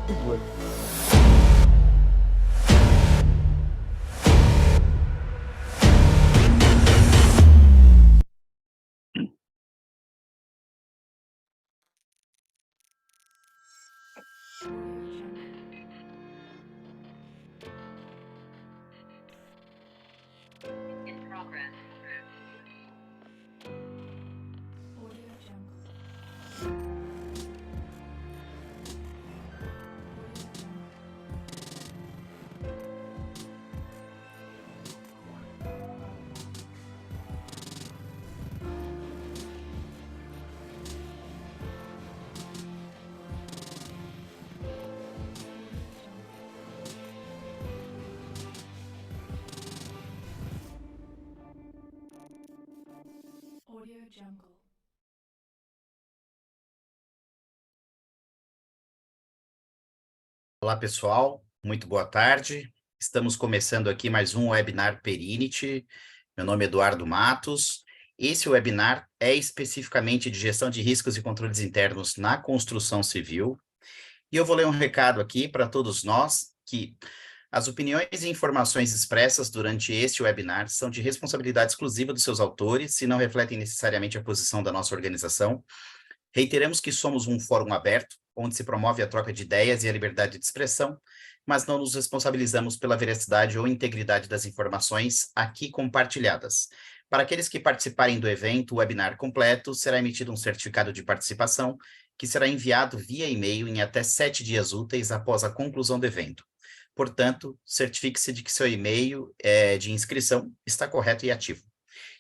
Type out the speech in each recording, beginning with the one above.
Boa. Audio Jungle. Olá, pessoal. Muito boa tarde. Estamos começando aqui mais um webinar Perinity. Meu nome é Eduardo Matos. Esse webinar é especificamente de gestão de riscos e controles internos na construção civil. E eu vou ler um recado aqui para todos nós que as opiniões e informações expressas durante este webinar são de responsabilidade exclusiva dos seus autores e não refletem necessariamente a posição da nossa organização. Reiteramos que somos um fórum aberto, onde se promove a troca de ideias e a liberdade de expressão, mas não nos responsabilizamos pela veracidade ou integridade das informações aqui compartilhadas. Para aqueles que participarem do evento, o webinar completo, será emitido um certificado de participação, que será enviado via e-mail em até 7 dias úteis após a conclusão do evento. Portanto, certifique-se de que seu e-mail de inscrição está correto e ativo.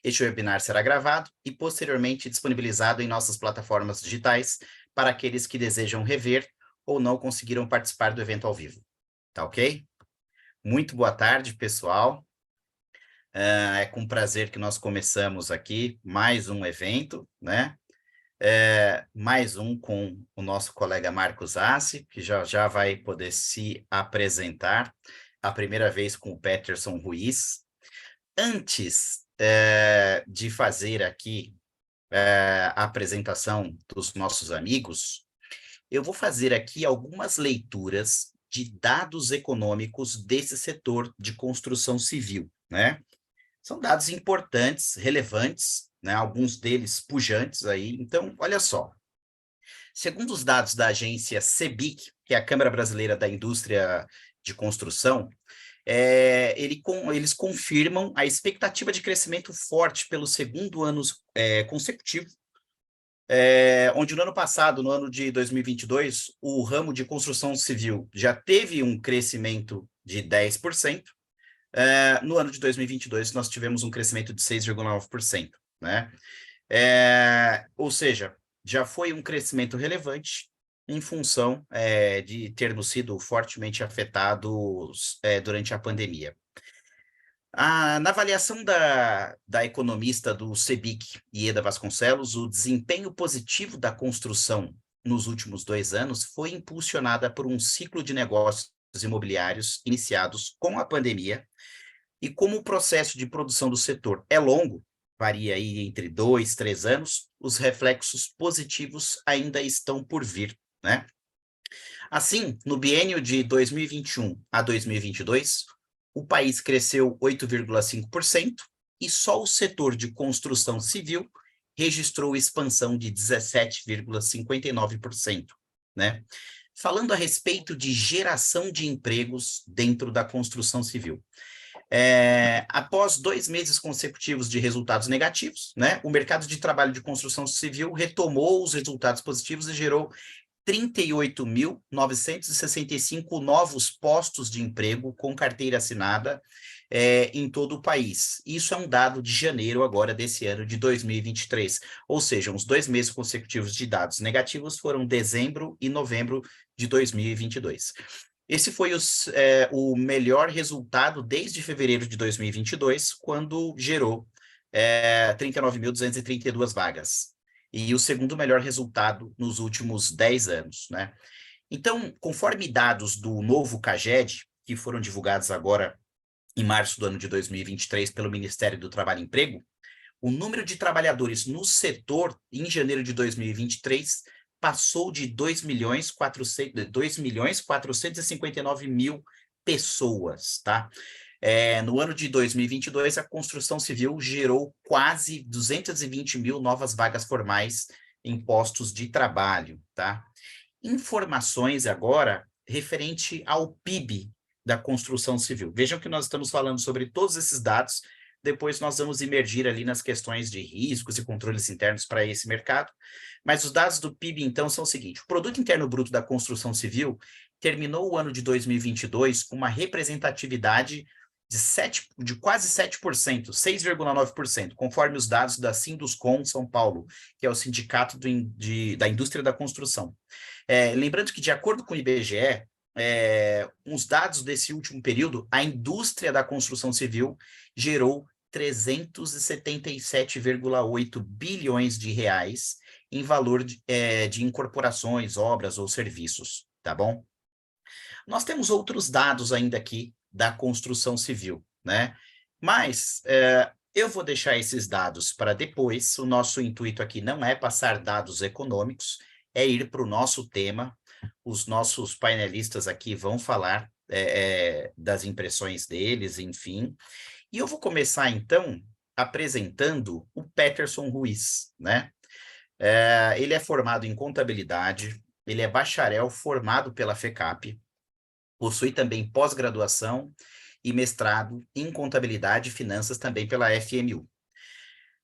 Este webinar será gravado e posteriormente disponibilizado em nossas plataformas digitais para aqueles que desejam rever ou não conseguiram participar do evento ao vivo. Tá ok? Muito boa tarde, pessoal. É com prazer que nós começamos aqui mais um evento, né? Mais um com o nosso colega Marcos Assi, que já vai poder se apresentar, a primeira vez com o Peterson Ruiz. Antes de fazer aqui a apresentação dos nossos amigos, eu vou fazer aqui algumas leituras de dados econômicos desse setor de construção civil, né? São dados importantes, relevantes, né? Alguns deles pujantes aí. Então, olha só. Segundo os dados da agência CEBIC, que é a Câmara Brasileira da Indústria de Construção, eles confirmam a expectativa de crescimento forte pelo segundo ano consecutivo, onde no ano passado, no ano de 2022, o ramo de construção civil já teve um crescimento de 10%, no ano de 2022 nós tivemos um crescimento de 6,9%, né? Ou seja, já foi um crescimento relevante em função de termos sido fortemente afetados durante a pandemia. Na avaliação da economista do CEBIC, Ieda Vasconcelos, o desempenho positivo da construção nos últimos 2 anos foi impulsionada por um ciclo de negócios imobiliários iniciados com a pandemia, e como o processo de produção do setor é longo, varia aí entre 2, 3 anos, os reflexos positivos ainda estão por vir, né? Assim, no biênio de 2021 a 2022, o país cresceu 8,5% e só o setor de construção civil registrou expansão de 17,59%, né? Falando a respeito de geração de empregos dentro da construção civil. Após 2 meses consecutivos de resultados negativos, né, o mercado de trabalho de construção civil retomou os resultados positivos e gerou 38.965 novos postos de emprego com carteira assinada em todo o país. Isso é um dado de janeiro agora desse ano de 2023, ou seja, os 2 meses consecutivos de dados negativos foram dezembro e novembro de 2022. Esse foi o melhor resultado desde fevereiro de 2022, quando gerou 39.232 vagas. E o segundo melhor resultado nos últimos 10 anos, né? Então, conforme dados do novo CAGED, que foram divulgados agora em março do ano de 2023 pelo Ministério do Trabalho e Emprego, o número de trabalhadores no setor em janeiro de 2023 passou de 2.459.000 pessoas, tá? No ano de 2022, a construção civil gerou quase 220.000 novas vagas formais em postos de trabalho, tá? Informações agora referente ao PIB da construção civil. Vejam que nós estamos falando sobre todos esses dados, depois nós vamos imergir ali nas questões de riscos e controles internos para esse mercado, mas os dados do PIB, então, são o seguinte: o Produto Interno Bruto da construção civil terminou o ano de 2022 com uma representatividade de quase 7%, 6,9%, conforme os dados da Sinduscon São Paulo, que é o Sindicato da Indústria da Construção. Lembrando que, de acordo com o IBGE, uns dados desse último período, a indústria da construção civil gerou 377,8 bilhões de reais em valor de incorporações, obras ou serviços, tá bom? Nós temos outros dados ainda aqui da construção civil, né? Mas eu vou deixar esses dados para depois. O nosso intuito aqui não é passar dados econômicos, é ir para o nosso tema. Os nossos painelistas aqui vão falar das impressões deles, enfim. E eu vou começar, então, apresentando o Peterson Ruiz, né? Ele é formado em contabilidade, ele é bacharel formado pela FECAP, possui também pós-graduação e mestrado em contabilidade e finanças também pela FMU.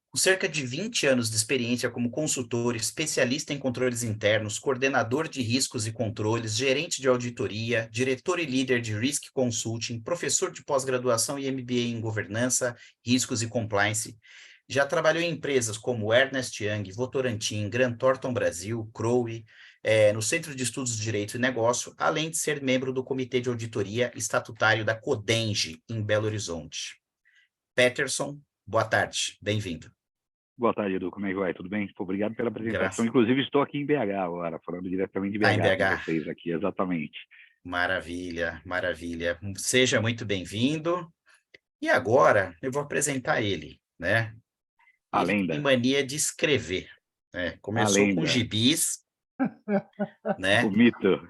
Com cerca de 20 anos de experiência como consultor, especialista em controles internos, coordenador de riscos e controles, gerente de auditoria, diretor e líder de Risk Consulting, professor de pós-graduação e MBA em governança, riscos e compliance, já trabalhou em empresas como Ernst Young, Votorantim, Grant Thornton Brasil, Crowe, no Centro de Estudos de Direito e Negócio, além de ser membro do Comitê de Auditoria Estatutário da Codenge, em Belo Horizonte. Peterson, boa tarde, bem-vindo. Boa tarde, Edu. Como é que vai? Tudo bem? Obrigado pela apresentação. Graças. Inclusive, estou aqui em BH agora, falando diretamente de BH, em BH com vocês aqui, exatamente. Maravilha, maravilha. Seja muito bem-vindo. E agora eu vou apresentar ele, né? A Ele lenda. tem mania de escrever, né? Começou A lenda. com gibis, né? O mito.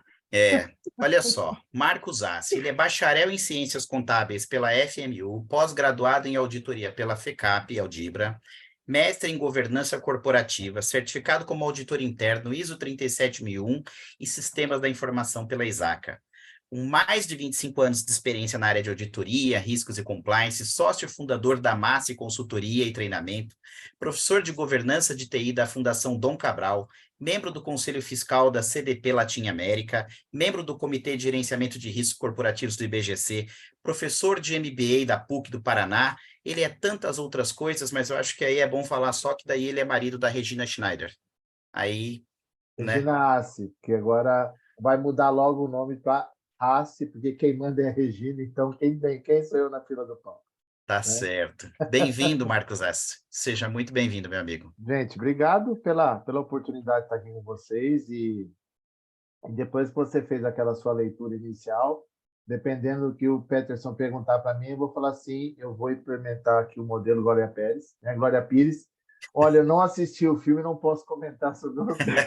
Olha só, Marcos Assi, ele é bacharel em Ciências Contábeis pela FMU, pós-graduado em Auditoria pela FECAP e Audibra, mestre em Governança Corporativa, certificado como auditor interno ISO 37001 e Sistemas da Informação pela ISACA. Com mais de 25 anos de experiência na área de auditoria, riscos e compliance, sócio fundador da Massi Consultoria e Treinamento, professor de Governança de TI da Fundação Dom Cabral, membro do Conselho Fiscal da CDP Latim América, membro do Comitê de Gerenciamento de Riscos Corporativos do IBGC, professor de MBA da PUC do Paraná. Ele é tantas outras coisas, mas eu acho que aí é bom falar só que daí ele é marido da Regina Schneider. Aí, Regina, né? Assi, que agora vai mudar logo o nome para Assi, porque quem manda é a Regina, então quem sou eu na fila do pão? Tá certo. Bem-vindo, Marcos Assi. Seja muito bem-vindo, meu amigo. Gente, obrigado pela oportunidade de estar aqui com vocês e depois que você fez aquela sua leitura inicial, dependendo do que o Peterson perguntar para mim, eu vou falar assim, eu vou implementar aqui o modelo Glória Pérez, né? Glória Pires. Olha, eu não assisti o filme, não posso comentar sobre o filme.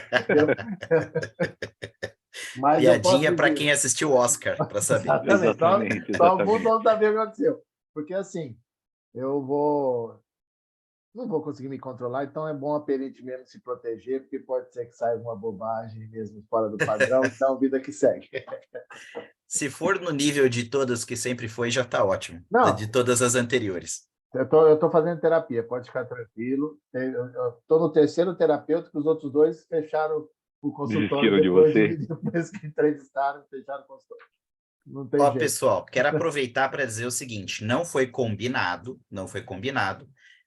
Mas piadinha para quem assistiu o Oscar, para saber. Exatamente. Só o mundo não saber o que aconteceu. Porque assim, não vou conseguir me controlar, então é bom a perite mesmo se proteger, porque pode ser que saia alguma bobagem mesmo fora do padrão, então vida que segue. Se for no nível de todas que sempre foi, já está ótimo. Não, de todas as anteriores. Eu tô fazendo terapia, pode ficar tranquilo. Eu estou no terceiro terapeuta, que os outros dois fecharam o consultório depois que entrevistaram, fecharam o consultório. Não tem jeito. Pessoal, quero aproveitar para dizer o seguinte, não foi combinado,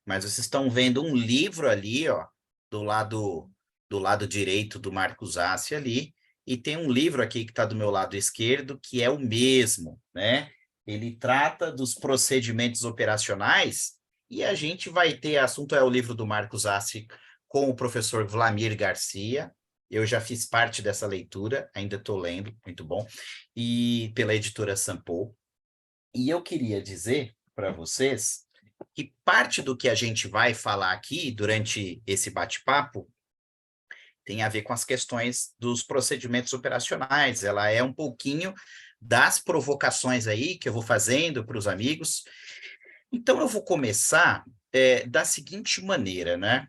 mas vocês estão vendo um livro ali, ó, do lado direito do Marcos Assi ali, e tem um livro aqui que está do meu lado esquerdo, que é o mesmo, né? Ele trata dos procedimentos operacionais, e a gente vai ter, assunto é o livro do Marcos Assi com o professor Vlamir Garcia. Eu já fiz parte dessa leitura, ainda estou lendo, muito bom, e pela editora Sampo. E eu queria dizer para vocês que parte do que a gente vai falar aqui durante esse bate-papo tem a ver com as questões dos procedimentos operacionais, ela é um pouquinho das provocações aí que eu vou fazendo para os amigos. Então, eu vou começar da seguinte maneira, né?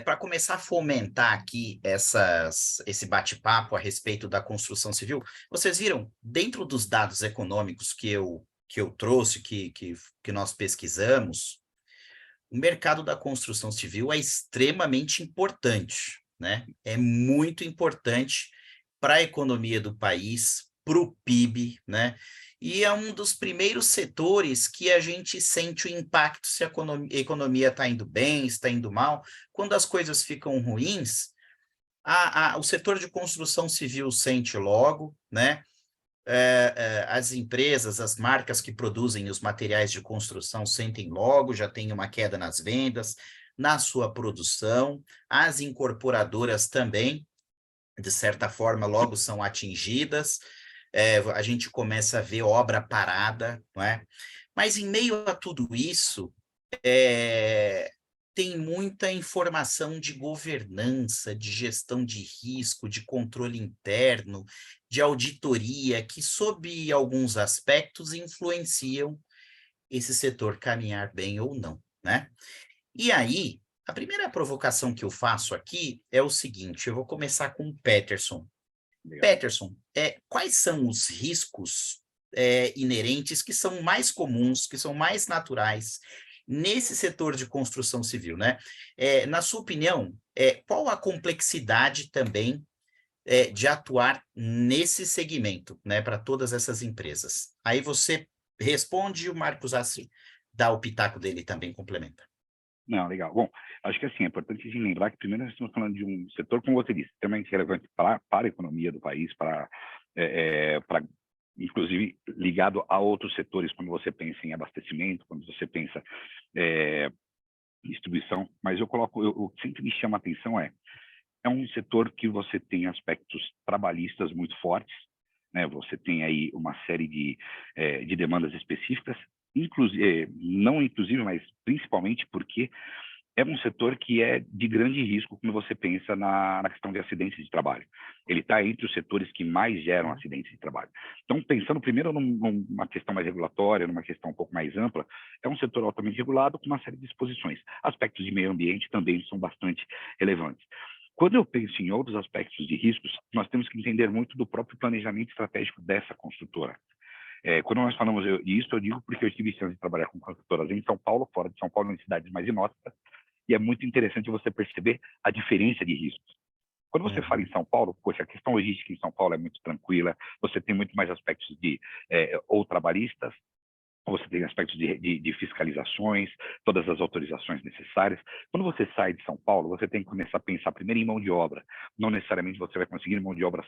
Para começar a fomentar aqui esse bate-papo a respeito da construção civil, vocês viram, dentro dos dados econômicos que eu trouxe, que nós pesquisamos, o mercado da construção civil é extremamente importante, né? É muito importante para a economia do país, para o PIB, né? E é um dos primeiros setores que a gente sente o impacto se a economia está indo bem, está indo mal. Quando as coisas ficam ruins, o setor de construção civil sente logo, né? As empresas, as marcas que produzem os materiais de construção sentem logo, já tem uma queda nas vendas, na sua produção. As incorporadoras também, de certa forma, logo são atingidas. A gente começa a ver obra parada, não é? Mas em meio a tudo isso, tem muita informação de governança, de gestão de risco, de controle interno, de auditoria, que, sob alguns aspectos, influenciam esse setor caminhar bem ou não, né? E aí, a primeira provocação que eu faço aqui é o seguinte, eu vou começar com o Peterson. Legal. Peterson, quais são os riscos inerentes que são mais comuns, que são mais naturais nesse setor de construção civil, né? Na sua opinião, qual a complexidade também de atuar nesse segmento, né, para todas essas empresas? Aí você responde e o Marcos Assi dá o pitaco dele e também complementa. Não, legal. Bom, acho que assim, é importante a gente lembrar que primeiro nós estamos falando de um setor, como você disse, extremamente relevante para a economia do país, inclusive ligado a outros setores, quando você pensa em abastecimento, quando você pensa em distribuição, mas o que sempre me chama a atenção é um setor que você tem aspectos trabalhistas muito fortes, né? Você tem aí uma série de demandas específicas, não inclusive, mas principalmente porque é um setor que é de grande risco quando você pensa na questão de acidentes de trabalho. Ele está entre os setores que mais geram acidentes de trabalho. Então, pensando primeiro numa questão mais regulatória, numa questão um pouco mais ampla, é um setor altamente regulado com uma série de disposições. Aspectos de meio ambiente também são bastante relevantes. Quando eu penso em outros aspectos de riscos, nós temos que entender muito do próprio planejamento estratégico dessa construtora. Quando nós falamos isso, eu digo porque eu tive chance de trabalhar com construtoras em São Paulo, fora de São Paulo, em cidades mais inóspitas, e é muito interessante você perceber a diferença de riscos. Quando você fala em São Paulo, poxa, a questão logística em São Paulo é muito tranquila, você tem muito mais aspectos ou trabalhistas, você tem aspectos de fiscalizações, todas as autorizações necessárias. Quando você sai de São Paulo, você tem que começar a pensar primeiro em mão de obra. Não necessariamente você vai conseguir mão de obra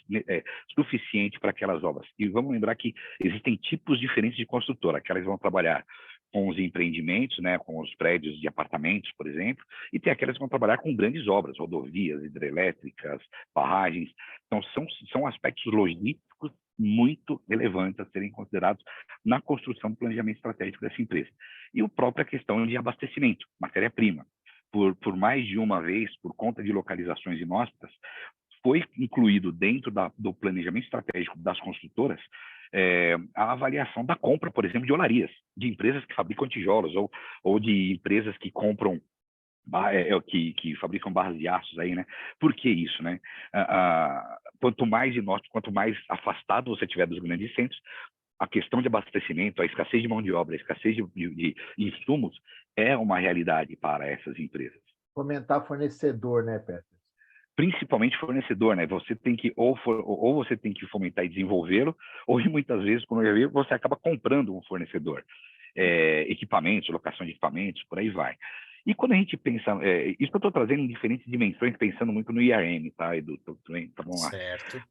suficiente para aquelas obras. E vamos lembrar que existem tipos diferentes de construtora. Aquelas vão trabalhar com os empreendimentos, né, com os prédios de apartamentos, por exemplo, e tem aquelas que vão trabalhar com grandes obras, rodovias, hidrelétricas, barragens. Então, são aspectos logísticos muito relevantes a serem considerados na construção do planejamento estratégico dessa empresa. E a própria questão de abastecimento, matéria-prima. Por mais de uma vez, por conta de localizações inóspitas, foi incluído dentro do planejamento estratégico das construtoras a avaliação da compra, por exemplo, de olarias, de empresas que fabricam tijolos ou de empresas que compram que fabricam barras de aços aí, né? Por que isso, né? Quanto mais inóspito, quanto mais afastado você estiver dos grandes centros, a questão de abastecimento, a escassez de mão de obra, a escassez de insumos é uma realidade para essas empresas. Fomentar fornecedor, né, Peter? Principalmente fornecedor, né? Você tem que ou você tem que fomentar e desenvolvê-lo, ou muitas vezes, como eu já vi, você acaba comprando um fornecedor, equipamentos, locação de equipamentos, por aí vai. E quando a gente pensa, isso que eu estou trazendo em diferentes dimensões, pensando muito no IRM, tá, Edu? Tá bom lá. Certo.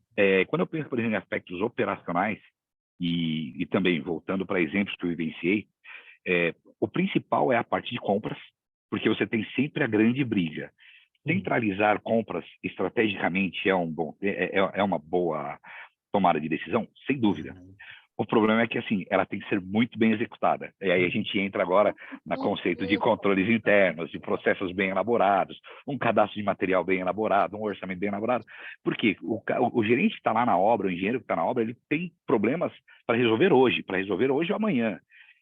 Quando eu penso, por exemplo, em aspectos operacionais, e também voltando para exemplos que eu vivenciei, o principal é a parte de compras, porque você tem sempre a grande briga. Centralizar compras estrategicamente é uma boa tomada de decisão? Sem dúvida. O problema é que, assim, ela tem que ser muito bem executada. E aí a gente entra agora no conceito de controles internos, de processos bem elaborados, um cadastro de material bem elaborado, um orçamento bem elaborado. Porque o gerente que está lá na obra, o engenheiro que está na obra, ele tem problemas para resolver hoje ou amanhã.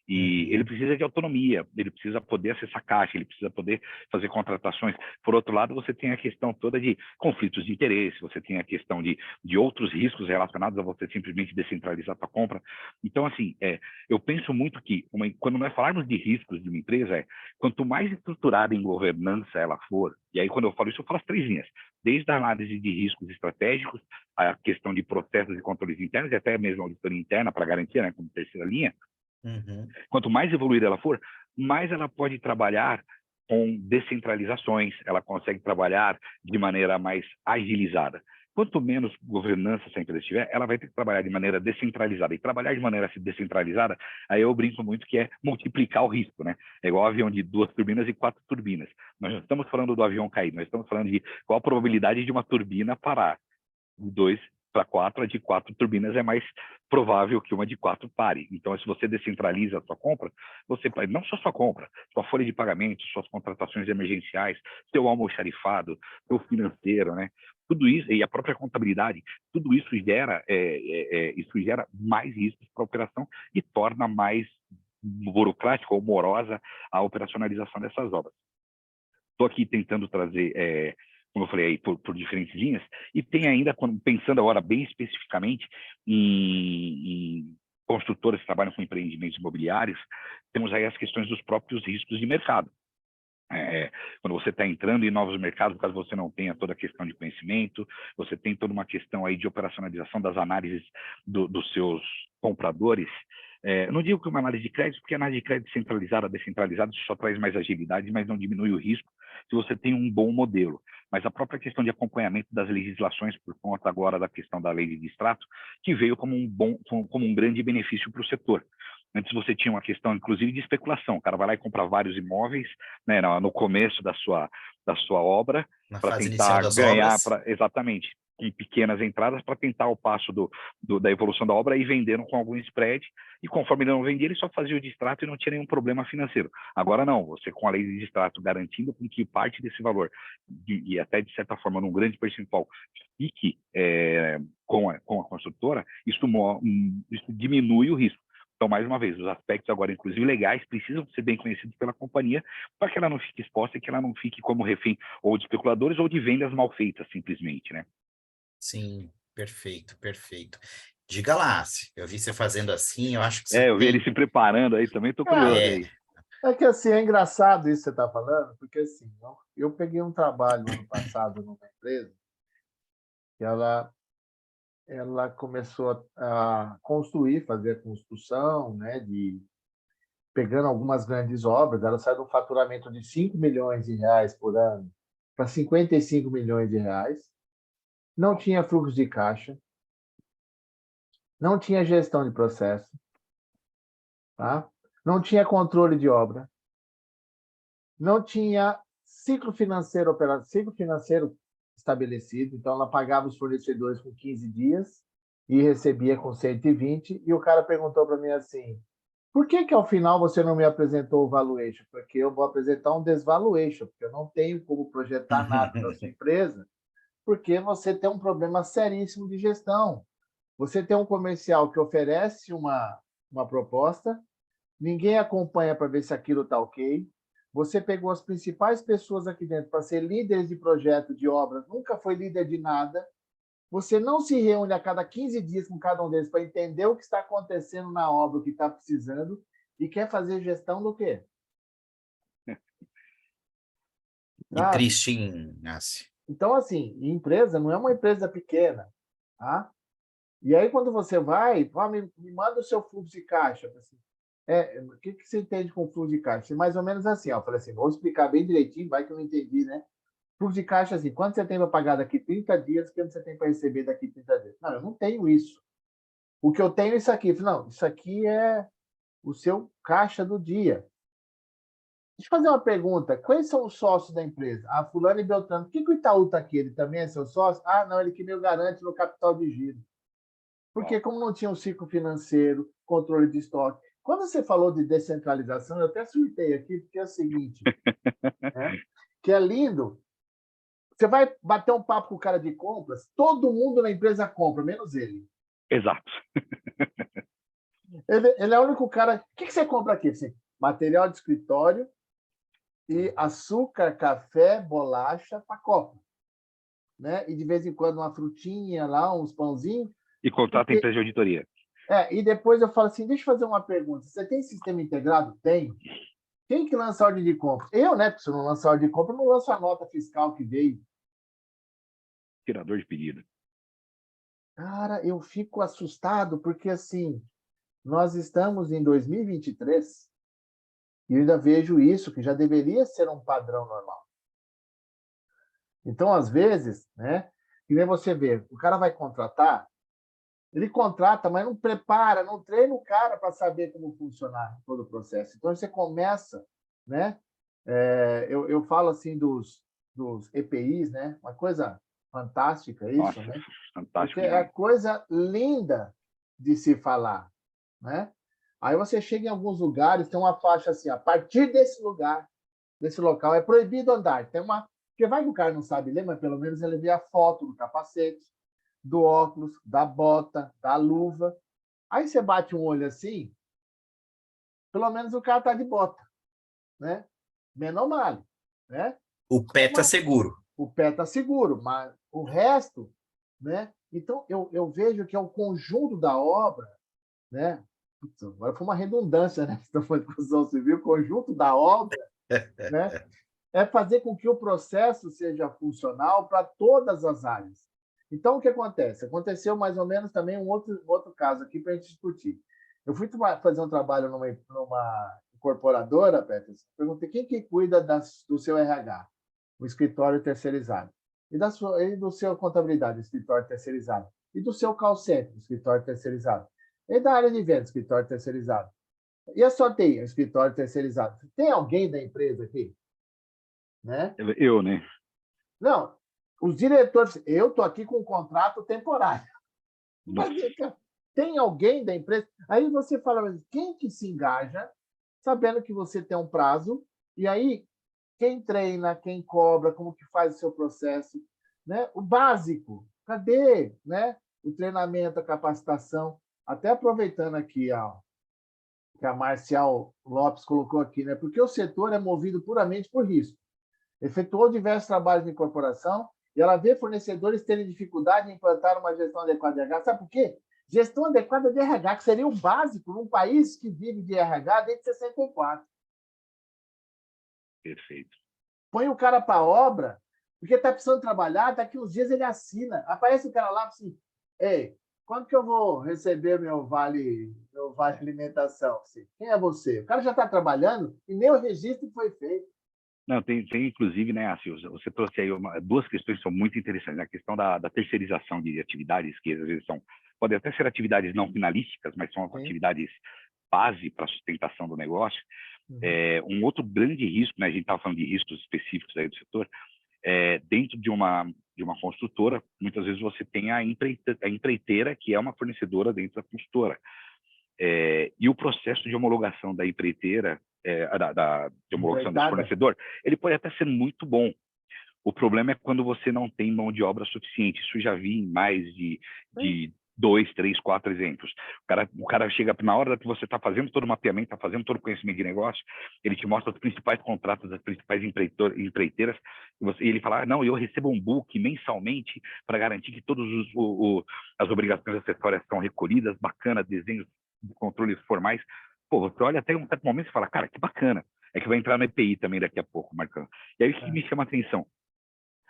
E ele precisa de autonomia, ele precisa poder acessar caixa, ele precisa poder fazer contratações. Por outro lado, você tem a questão toda de conflitos de interesse, você tem a questão de outros riscos relacionados a você simplesmente descentralizar a sua compra. Então, assim, eu penso muito que, quando nós falarmos de riscos de uma empresa, quanto mais estruturada em governança ela for, e aí quando eu falo isso, eu falo as três linhas, desde a análise de riscos estratégicos, a questão de processos e controles internos, e até mesmo a auditoria interna para garantir, né, como terceira linha. Quanto mais evoluída ela for, mais ela pode trabalhar com descentralizações, ela consegue trabalhar de maneira mais agilizada. Quanto menos governança essa empresa tiver, ela vai ter que trabalhar de maneira descentralizada. E trabalhar de maneira descentralizada, aí eu brinco muito que é multiplicar o risco, né? É igual um avião de 2 turbinas e 4 turbinas. Nós não estamos falando do avião cair, nós estamos falando de qual a probabilidade de uma turbina parar. De 2 para 4, a de 4 turbinas é mais provável que uma de 4 pare. Então, se você descentraliza a sua compra, você não só sua compra, sua folha de pagamento, suas contratações emergenciais, seu almoxarifado, seu financeiro, né? Tudo isso, e a própria contabilidade, tudo isso gera mais riscos para a operação e torna mais burocrática ou morosa a operacionalização dessas obras. Estou aqui tentando trazer, como eu falei aí, por diferentes linhas, e tem ainda, pensando agora bem especificamente em construtoras que trabalham com empreendimentos imobiliários, temos aí as questões dos próprios riscos de mercado. Quando você está entrando em novos mercados, caso você não tenha toda a questão de conhecimento, você tem toda uma questão aí de operacionalização das análises dos seus compradores. Não digo que uma análise de crédito, porque a análise de crédito centralizada, descentralizada, só traz mais agilidade, mas não diminui o risco se você tem um bom modelo. Mas a própria questão de acompanhamento das legislações, por conta agora da questão da lei de distrato, que veio como um grande benefício para o setor. Antes você tinha uma questão, inclusive, de especulação. O cara vai lá e compra vários imóveis, né, no começo da sua obra, para tentar ganhar, exatamente, com pequenas entradas, para tentar o passo da evolução da obra e vendendo com algum spread. E conforme ele não vendia, ele só fazia o distrato e não tinha nenhum problema financeiro. Agora não, você com a lei de distrato garantindo com que parte desse valor, e até de certa forma num grande percentual, fique com a construtora, isso diminui o risco. Então, mais uma vez, os aspectos agora, inclusive legais, precisam ser bem conhecidos pela companhia para que ela não fique exposta e que ela não fique como refém ou de especuladores ou de vendas mal feitas, simplesmente, né? Sim, perfeito, perfeito. Diga lá, eu vi você fazendo assim, eu acho que eu vi ele se preparando aí também, estou curioso aí. É que assim, é engraçado isso que você está falando, porque assim, eu peguei um trabalho ano passado numa empresa que ela começou a construir, fazer a construção, né, pegando algumas grandes obras. Ela saiu de um faturamento de 5 milhões de reais por ano para 55 milhões de reais. Não tinha fluxo de caixa, não tinha gestão de processo, tá? Não tinha controle de obra, não tinha ciclo financeiro estabelecido. Então, ela pagava os fornecedores com 15 dias e recebia com 120. E o cara perguntou para mim assim: por que ao final você não me apresentou o valuation? Porque eu vou apresentar um desvaluation, porque eu não tenho como projetar nada da sua empresa, porque você tem um problema seríssimo de gestão. Você tem um comercial que oferece uma proposta, ninguém acompanha para ver se aquilo está ok. Você pegou as principais pessoas aqui dentro para ser líderes de projeto, de obras, nunca foi líder de nada. Você não se reúne a cada 15 dias com cada um deles para entender o que está acontecendo na obra, o que está precisando, e quer fazer gestão do quê? E triste, hein, Nácio? Então, assim, empresa não é uma empresa pequena, tá? E aí, quando você vai, me manda o seu fluxo de caixa. Assim, o que você entende com fluxo de caixa? Mais ou menos assim, ó, eu falei assim, vou explicar bem direitinho, vai que eu não entendi, né? Fluxo de caixa, assim, quanto você tem para pagar daqui 30 dias, quanto você tem para receber daqui 30 dias? Não, eu não tenho isso. O que eu tenho é isso aqui. Não, isso aqui é o seu caixa do dia. Deixa eu fazer uma pergunta. Quais são os sócios da empresa? Ah, fulano e Beltrano. Por que o Itaú está aqui? Ele também é seu sócio? Ah, não, ele que me garante no capital de giro. Porque Uau. como não tinha um ciclo financeiro, controle de estoque. Quando você falou de descentralização, eu até surtei aqui, porque é o seguinte, né? Que é lindo. Você vai bater um papo com o cara de compras, todo mundo na empresa compra, menos ele. Exato. Ele é o único cara. O que você compra aqui? Assim, material de escritório e açúcar, café, bolacha para copa. Né? E de vez em quando uma frutinha lá, uns pãozinhos. E contrata a Porque... empresa de auditoria. e depois eu falo assim, deixa eu fazer uma pergunta. Você tem sistema integrado? Tem. Quem que lança a ordem de compra? Eu, né? Porque se eu não lançar a ordem de compra, eu não lanço a nota fiscal que veio. Tirador de pedido. Cara, eu fico assustado, porque assim, nós estamos em 2023 e eu ainda vejo isso, que já deveria ser um padrão normal. Então, às vezes, né? Que nem você vê, o cara vai contratar, ele contrata, mas não prepara, não treina o cara para saber como funcionar todo o processo. Então, você começa, né? Eu falo assim dos EPIs, né? Uma coisa fantástica isso, Nossa, né? Porque fantástico é demais. coisa linda de se falar, né? Aí você chega em alguns lugares, tem uma faixa assim, a partir desse lugar, desse local, é proibido andar. Tem uma... Porque vai que o cara não sabe ler, mas pelo menos ele vê a foto do capacete, do óculos, da bota, da luva. Aí você bate um olho assim, pelo menos o cara tá de bota, né? Menor mal, né? O pé tá Mas seguro. o pé tá seguro, mas o resto, né? Então eu vejo que é o conjunto da obra, né? Putz, agora foi uma redundância, né? Estamos falando de construção civil, o conjunto da obra, né? É fazer com que o processo seja funcional para todas as áreas. Então, o que acontece? Aconteceu mais ou menos também um outro caso aqui para a gente discutir. Eu fui fazer um trabalho numa incorporadora, Petros, perguntei quem que cuida do seu RH, o escritório terceirizado, e do seu contabilidade, o escritório terceirizado, e do seu call center, o escritório terceirizado, e da área de vendas, escritório terceirizado. E a sua TI, o escritório terceirizado. Tem alguém da empresa aqui? Né? Eu, né? Não, os diretores, eu estou aqui com um contrato temporário. Mas Nossa. tem alguém da empresa? Aí você fala, mas quem que se engaja, sabendo que você tem um prazo, e aí quem treina, quem cobra, como que faz o seu processo, né? O básico, cadê, né? O treinamento, a capacitação. Até aproveitando aqui que a Marcial Lopes colocou aqui, né? Porque o setor é movido puramente por risco. Efetuou diversos trabalhos de incorporação e ela vê fornecedores terem dificuldade em implantar uma gestão adequada de RH. Sabe por quê? Gestão adequada de RH, que seria o básico num país que vive de RH desde 64. Perfeito. Põe o cara para a obra, porque está precisando trabalhar, daqui uns dias ele assina. Aparece o cara lá assim, ei, quando que eu vou receber meu vale alimentação? Assim, quem é você? O cara já está trabalhando e nem o registro foi feito. Não, tem inclusive, né, assim, você trouxe aí duas questões que são muito interessantes. A questão da terceirização de atividades, que às vezes podem até ser atividades não finalísticas, mas são Sim. atividades base para a sustentação do negócio. Uhum. Um outro grande risco, né, a gente estava falando de riscos específicos aí do setor, dentro de uma construtora, muitas vezes você tem a empreiteira, que é uma fornecedora dentro da construtora. E o processo de homologação da empreiteira, de homologação desse fornecedor, ele pode até ser muito bom. O problema é quando você não tem mão de obra suficiente. Isso já vi em mais de 2, 3, 4 exemplos. O cara chega na hora que você está fazendo todo o mapeamento, está fazendo todo o conhecimento de negócio, ele te mostra os principais contratos das principais empreiteiras, e ele fala, não, eu recebo um book mensalmente para garantir que todas as obrigações acessórias são recolhidas, bacana, desenhos de controles formais. Pô, você olha até um certo momento e fala, cara, que bacana. É que vai entrar no EPI também daqui a pouco, Marcão. E aí o que me chama a atenção?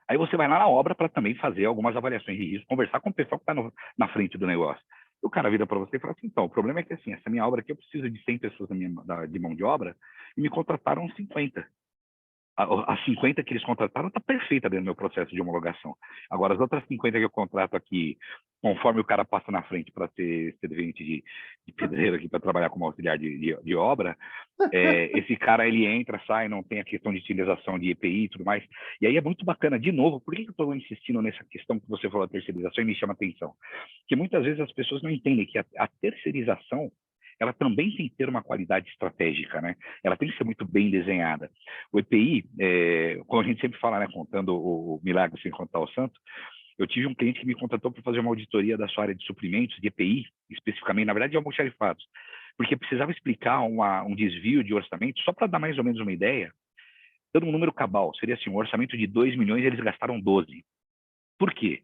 Aí você vai lá na obra para também fazer algumas avaliações de risco, conversar com o pessoal que está na frente do negócio. E o cara vira para você e fala assim, então, o problema é que assim, essa minha obra aqui eu preciso de 100 pessoas de mão de obra e me contrataram 50. As 50 que eles contrataram está perfeita dentro do meu processo de homologação. Agora, as outras 50 que eu contrato aqui conforme o cara passa na frente para ser servente de pedreiro aqui, para trabalhar como auxiliar de obra, esse cara, ele entra, sai, não tem a questão de utilização de EPI e tudo mais. E aí é muito bacana, de novo, por que eu estou insistindo nessa questão que você falou da terceirização e me chama atenção? Porque muitas vezes as pessoas não entendem que a terceirização, ela também tem que ter uma qualidade estratégica, né? Ela tem que ser muito bem desenhada. O EPI, como a gente sempre fala, né, contando o milagre sem contar o santo, eu tive um cliente que me contratou para fazer uma auditoria da sua área de suprimentos, de EPI, especificamente, na verdade, de almoxarifados, porque precisava explicar um desvio de orçamento, só para dar mais ou menos uma ideia, dando um número cabal, seria assim, um orçamento de 2 milhões, eles gastaram 12. Por quê?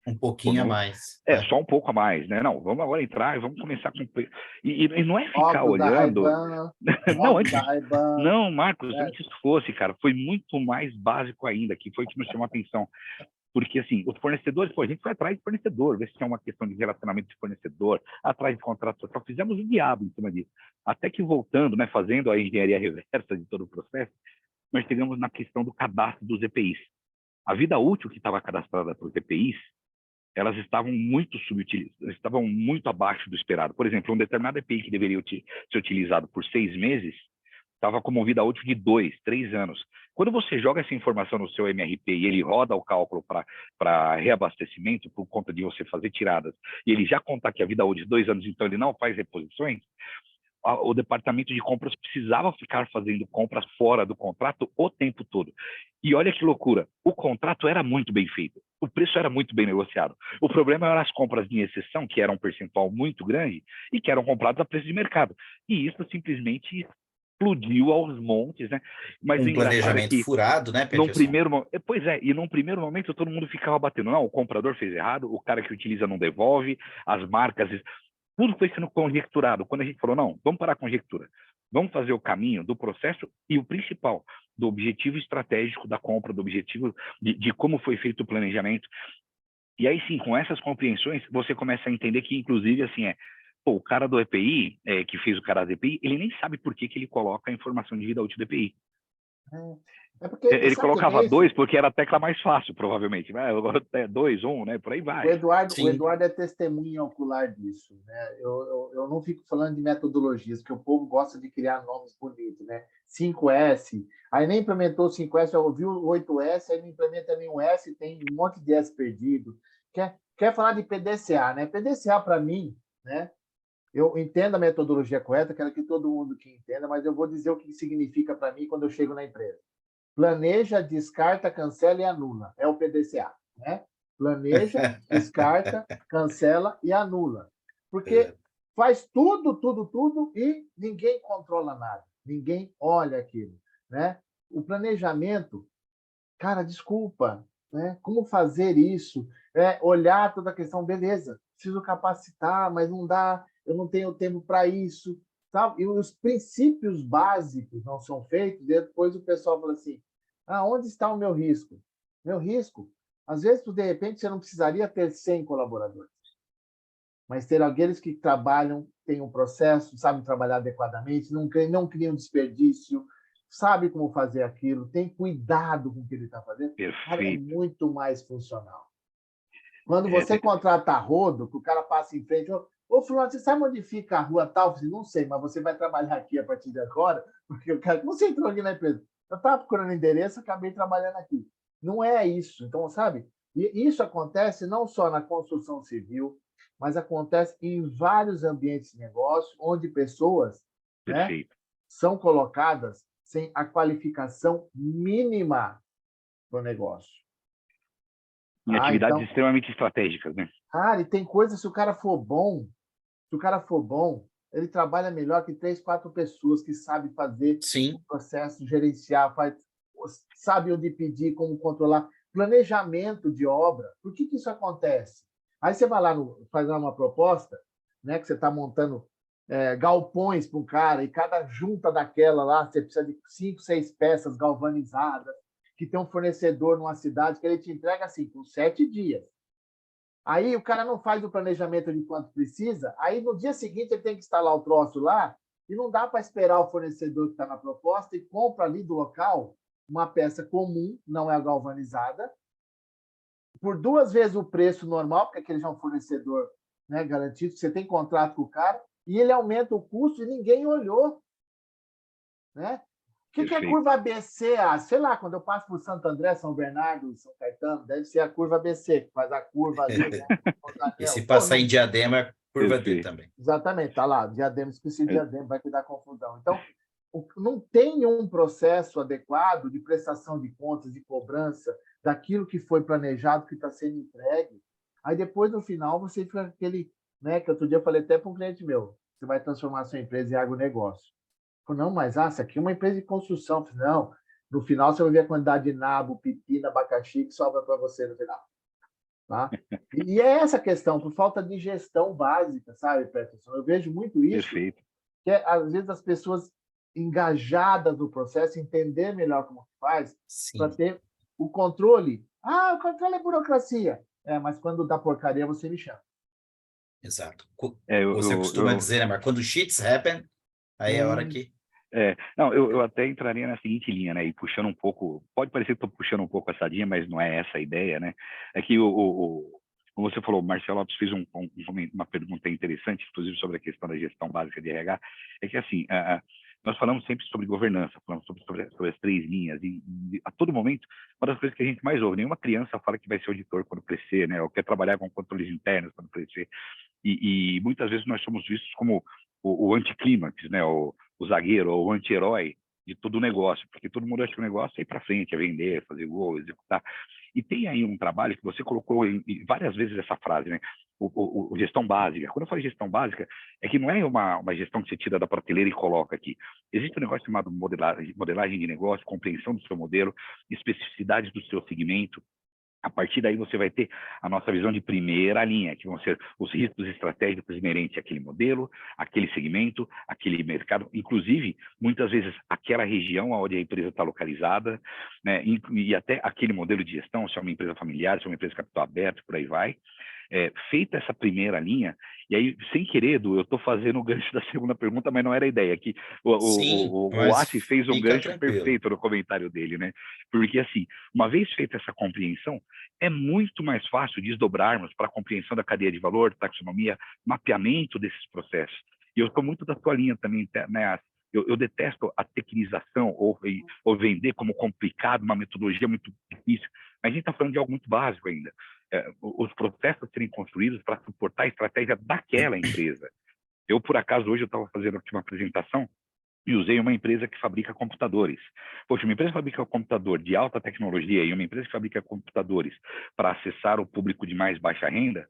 Um pouquinho a mais. Só um pouco a mais, né? Não, vamos agora entrar e vamos começar com... E não é ficar Óculos da olhando... Ray-Ban, Não, óculos antes... da Ray-Ban. Não, Marcos, É. antes fosse, cara, foi muito mais básico ainda, que foi o que nos chamou a atenção. Porque, assim, os fornecedores, a gente foi atrás de fornecedor, ver se tinha uma questão de relacionamento de fornecedor, atrás de contrato social, fizemos o diabo em cima disso. Até que voltando, né, fazendo a engenharia reversa de todo o processo, nós chegamos na questão do cadastro dos EPIs. A vida útil que estava cadastrada para os EPIs, elas estavam muito subutilizadas, estavam muito abaixo do esperado. Por exemplo, um determinado EPI que deveria ser utilizado por 6 meses, estava com uma vida útil de 2, 3 anos. Quando você joga essa informação no seu MRP e ele roda o cálculo para reabastecimento, por conta de você fazer tiradas, e ele já contar que a vida útil de 2 anos, então ele não faz reposições, o departamento de compras precisava ficar fazendo compras fora do contrato o tempo todo. E olha que loucura, o contrato era muito bem feito, o preço era muito bem negociado. O problema eram as compras de exceção, que eram um percentual muito grande e que eram compradas a preço de mercado. E isso simplesmente explodiu aos montes, né? Mas Um planejamento furado, né, Peterson? Num primeiro momento todo mundo ficava batendo, não, o comprador fez errado, o cara que utiliza não devolve, as marcas, tudo foi sendo conjecturado. Quando a gente falou, não, vamos parar a conjectura, vamos fazer o caminho do processo e o principal, do objetivo estratégico da compra, do objetivo de como foi feito o planejamento. E aí sim, com essas compreensões, você começa a entender que, inclusive, assim, o cara do EPI, que fez o cara do EPI, ele nem sabe por que ele coloca a informação de vida útil do EPI. Porque, Ele sabe colocava que é 2 porque era a tecla mais fácil, provavelmente. 2, 1, né? Por aí vai. O Eduardo é testemunha ocular disso, né? Eu não fico falando de metodologias, porque o povo gosta de criar nomes bonitos, né? 5S, aí nem implementou o 5S, eu ouvi o 8S, aí não implementa nenhum S, tem um monte de S perdido. Quer falar de PDCA, né? PDCA, para mim, né? Eu entendo a metodologia correta, quero que todo mundo que entenda, mas eu vou dizer o que significa para mim quando eu chego na empresa. Planeja, descarta, cancela e anula. É o PDCA, né? Planeja, descarta, cancela e anula. Porque faz tudo e ninguém controla nada. Ninguém olha aquilo, né? O planejamento, cara, desculpa, né? Como fazer isso? Olhar toda a questão, beleza, preciso capacitar, mas não dá, eu não tenho tempo para isso, sabe? E os princípios básicos não são feitos, e depois o pessoal fala assim, onde está o meu risco? Meu risco, às vezes, de repente, você não precisaria ter 100 colaboradores, mas ter aqueles que trabalham, têm um processo, sabem trabalhar adequadamente, não criam desperdício, sabe como fazer aquilo, tem cuidado com o que ele está fazendo, cara, é muito mais funcional. Quando você contrata a rodo, que o cara passa em frente, ô fulano, você sabe onde fica a rua tal? Eu falei, não sei, mas você vai trabalhar aqui a partir de agora, porque o cara, você entrou aqui na empresa, eu estava procurando endereço, acabei trabalhando aqui. Não é isso, então, sabe? E isso acontece não só na construção civil, mas acontece em vários ambientes de negócio, onde pessoas, né, são colocadas sem a qualificação mínima do negócio. Em atividades extremamente estratégicas, né? Cara, e tem coisa, se o cara for bom, ele trabalha melhor que 3, 4 pessoas que sabem fazer o processo, gerenciar, sabe onde pedir, como controlar. Planejamento de obra. Por que isso acontece? Aí você vai lá fazer uma proposta, né, que você está montando galpões para um cara, e cada junta daquela lá, você precisa de 5, 6 peças galvanizadas, que tem um fornecedor numa cidade que ele te entrega assim, com 7 dias. Aí o cara não faz o planejamento de quanto precisa, aí no dia seguinte ele tem que instalar o troço lá, e não dá para esperar o fornecedor que está na proposta e compra ali do local uma peça comum, não é galvanizada, por 2 vezes o preço normal, porque aquele já é um fornecedor, né, garantido, você tem contrato com o cara, e ele aumenta o custo e ninguém olhou, né? O que é Perfeito. curva ABC? Ah, sei lá, quando eu passo por Santo André, São Bernardo, São Caetano, deve ser a curva ABC, que faz a curva ali, né? E se Pô, passar não... em Diadema, curva D Perfeito. também. Exatamente, tá lá, Diadema, esqueci Diadema, vai que dá confusão. Então, não tem um processo adequado de prestação de contas, de cobrança daquilo que foi planejado, que está sendo entregue. Aí depois, no final, você fica aquele, né, que outro dia eu falei até para um cliente meu, você vai transformar a sua empresa em agronegócio. Falei, não, mas isso aqui é uma empresa de construção. Falei, não, no final você vai ver a quantidade de nabo, pepino, abacaxi que sobra para você no final. Tá? E é essa questão, por falta de gestão básica, sabe, Peterson? Eu vejo muito isso, Perfeito. que às vezes as pessoas engajadas no processo, entender melhor como faz, para Sim, ter o controle. Ah, o controle é burocracia. É, mas quando dá porcaria, você me chama. exato. É, Você costuma dizer, né, mas quando shits happen, aí é a hora que... não, eu até entraria na seguinte linha, né? E puxando um pouco, pode parecer que estou puxando um pouco essa linha, mas não é essa a ideia, né? É que como você falou, o Marcelo Lopes fez uma pergunta interessante, inclusive sobre a questão da gestão básica de RH, é que assim, nós falamos sempre sobre governança, falamos sobre as 3 linhas, e a todo momento, uma das coisas que a gente mais ouve, nenhuma criança fala que vai ser auditor quando crescer, né? Ou quer trabalhar com controles internos quando crescer. E muitas vezes nós somos vistos como o anticlímax, né? O zagueiro ou o anti-herói de todo o negócio, porque todo mundo acha que o negócio é ir para frente, é vender, fazer gol, executar. E tem aí um trabalho que você colocou várias vezes essa frase, né? O gestão básica. Quando eu falo gestão básica, é que não é uma gestão que você tira da prateleira e coloca aqui. Existe um negócio chamado modelagem de negócio, compreensão do seu modelo, especificidades do seu segmento. A partir daí você vai ter a nossa visão de primeira linha, que vão ser os riscos estratégicos inerentes àquele modelo, aquele segmento, aquele mercado, inclusive, muitas vezes, aquela região onde a empresa está localizada, né, e até aquele modelo de gestão, se é uma empresa familiar, se é uma empresa de capital aberto, por aí vai. Feita essa primeira linha, e aí, sem querer, Edu, eu estou fazendo o gancho da segunda pergunta, mas não era a ideia, que Sim, o Assi mas fez um fica gancho tranquilo. perfeito no comentário dele, né? Porque, assim, uma vez feita essa compreensão, é muito mais fácil desdobrarmos para a compreensão da cadeia de valor, taxonomia, mapeamento desses processos. E eu estou muito da tua linha também, né? Eu detesto a tecnização ou vender como complicado, uma metodologia muito difícil, mas a gente está falando de algo muito básico ainda. Os processos serem construídos para suportar a estratégia daquela empresa. Eu, por acaso, hoje eu estava fazendo aqui uma apresentação e usei uma empresa que fabrica computadores. Poxa, uma empresa que fabrica computador de alta tecnologia e uma empresa que fabrica computadores para acessar o público de mais baixa renda,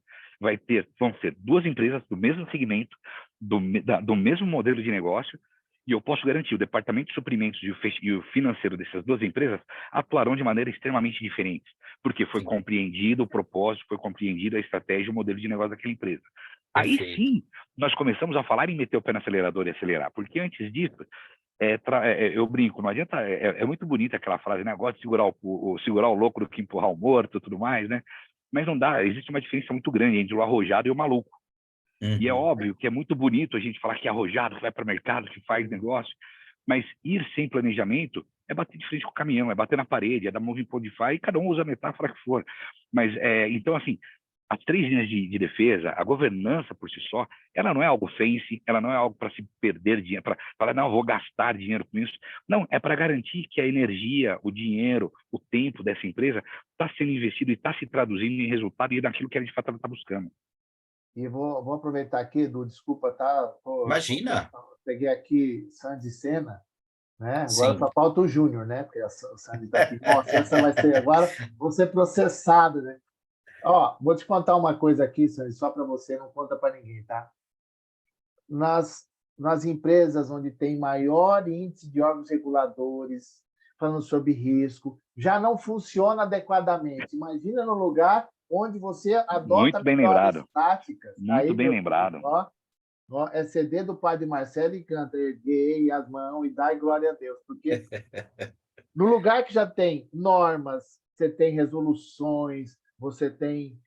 vão ser 2 empresas do mesmo segmento, do mesmo modelo de negócio, e eu posso garantir, o departamento de suprimentos e o financeiro dessas 2 empresas atuarão de maneira extremamente diferente, porque foi Sim, compreendido o propósito, foi compreendida a estratégia, o modelo de negócio daquela empresa. Aí perfeito. sim, nós começamos a falar em meter o pé no acelerador e acelerar, porque antes disso, eu brinco, não adianta, é muito bonita aquela frase, né? Gosto de segurar o louco do que empurrar o morto e tudo mais, né? Mas não dá, existe uma diferença muito grande entre o arrojado e o maluco. E é Uhum. óbvio que é muito bonito a gente falar que é arrojado, que vai para o mercado, que faz negócio, mas ir sem planejamento é bater de frente com o caminhão, é bater na parede, é dar move em pão de faia, e cada um usa a metáfora que for. Mas, então, assim, as 3 linhas de defesa, a governança por si só, ela não é algo fancy, ela não é algo para se perder dinheiro, para falar, não, vou gastar dinheiro com isso. Não, é para garantir que a energia, o dinheiro, o tempo dessa empresa está sendo investido e está se traduzindo em resultado e naquilo que ela de fato está buscando. E vou aproveitar aqui, Edu, desculpa, tá? Imagina, Peguei aqui Sandy Sena, né? Agora sim. só falta o Júnior, né? Porque o Sandy está aqui. Nossa, essa vai ser agora, vou ser processado, né? Ó, vou te contar uma coisa aqui, Sandy, só para você, não conta para ninguém, tá? Nas empresas onde tem maior índice de órgãos reguladores, falando sobre risco, já não funciona adequadamente. Imagina no lugar onde você adota Muito bem melhores lembrado, práticas. muito Aí, bem meu filho, lembrado. ó, é CD do Padre Marcelo e canta, erguei as mãos e dai glória a Deus. Porque no lugar que já tem normas, você tem resoluções, você tem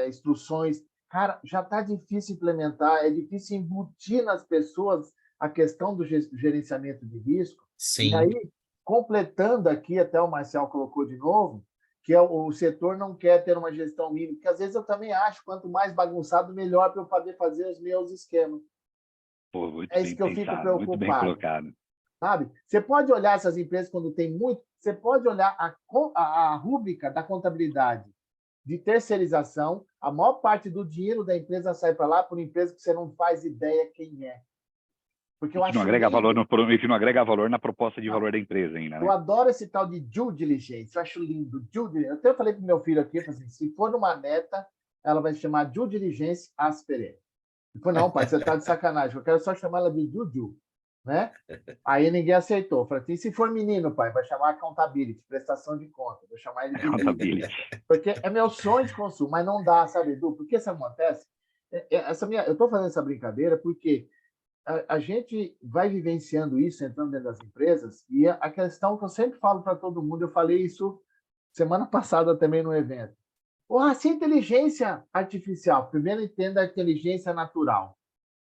instruções, cara, já está difícil implementar, é difícil embutir nas pessoas a questão do gerenciamento de risco. E Sim, aí, completando aqui, até o Marcel colocou de novo, que o setor não quer ter uma gestão mínima, porque às vezes eu também acho, quanto mais bagunçado, melhor para eu poder fazer os meus esquemas. Pô, muito É isso bem que eu fico pensado, muito bem preocupado, colocado. sabe? Você pode olhar essas empresas quando tem muito, você pode olhar a rúbrica da contabilidade de terceirização, a maior parte do dinheiro da empresa sai para lá por empresa que você não faz ideia quem é. Porque E eu que não acho agrega valor lindo. e que não agrega valor na proposta de Não, valor da empresa ainda, eu né? adoro esse tal de due diligence, eu acho lindo. Due diligence. Eu até falei para o meu filho aqui, eu falei assim, se for numa neta, ela vai se chamar due diligence Asperger. Ele falou, não, pai, você está de sacanagem, eu quero só chamar ela de Juju, né? Aí ninguém aceitou. Eu falei assim, se for menino, pai, vai chamar accountability, prestação de conta. Vou chamar ele de Bill. Contabilidade. Porque é meu sonho de consumo, mas não dá, sabe, Edu? Por que isso acontece? Eu estou fazendo essa brincadeira porque a gente vai vivenciando isso, entrando dentro das empresas, e a questão que eu sempre falo para todo mundo, eu falei isso semana passada também no evento. Se inteligência artificial, primeiro entenda a inteligência natural,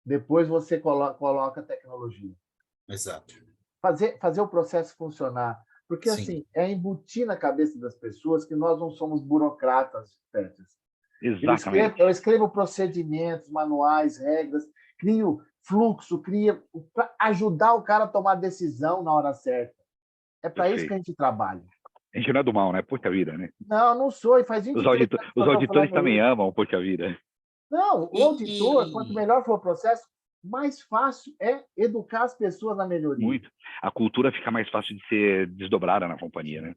depois você coloca a tecnologia. Exato. Fazer o processo funcionar. Porque, Sim. assim, é embutir na cabeça das pessoas que nós não somos burocratas, Peters. Exatamente. Eu escrevo procedimentos, manuais, regras, crio fluxo, para ajudar o cara a tomar decisão na hora certa. É para isso que Perfeito. a gente trabalha. A gente não é do mal, né? Puxa vida, né? Não, não sou, e faz 23 anos que eu Os estou auditores falando também isso. amam, puxa vida. Não, o auditor, quanto E, melhor for o processo, mais fácil é educar as pessoas na melhoria. Muito. A cultura fica mais fácil de ser desdobrada na companhia, né?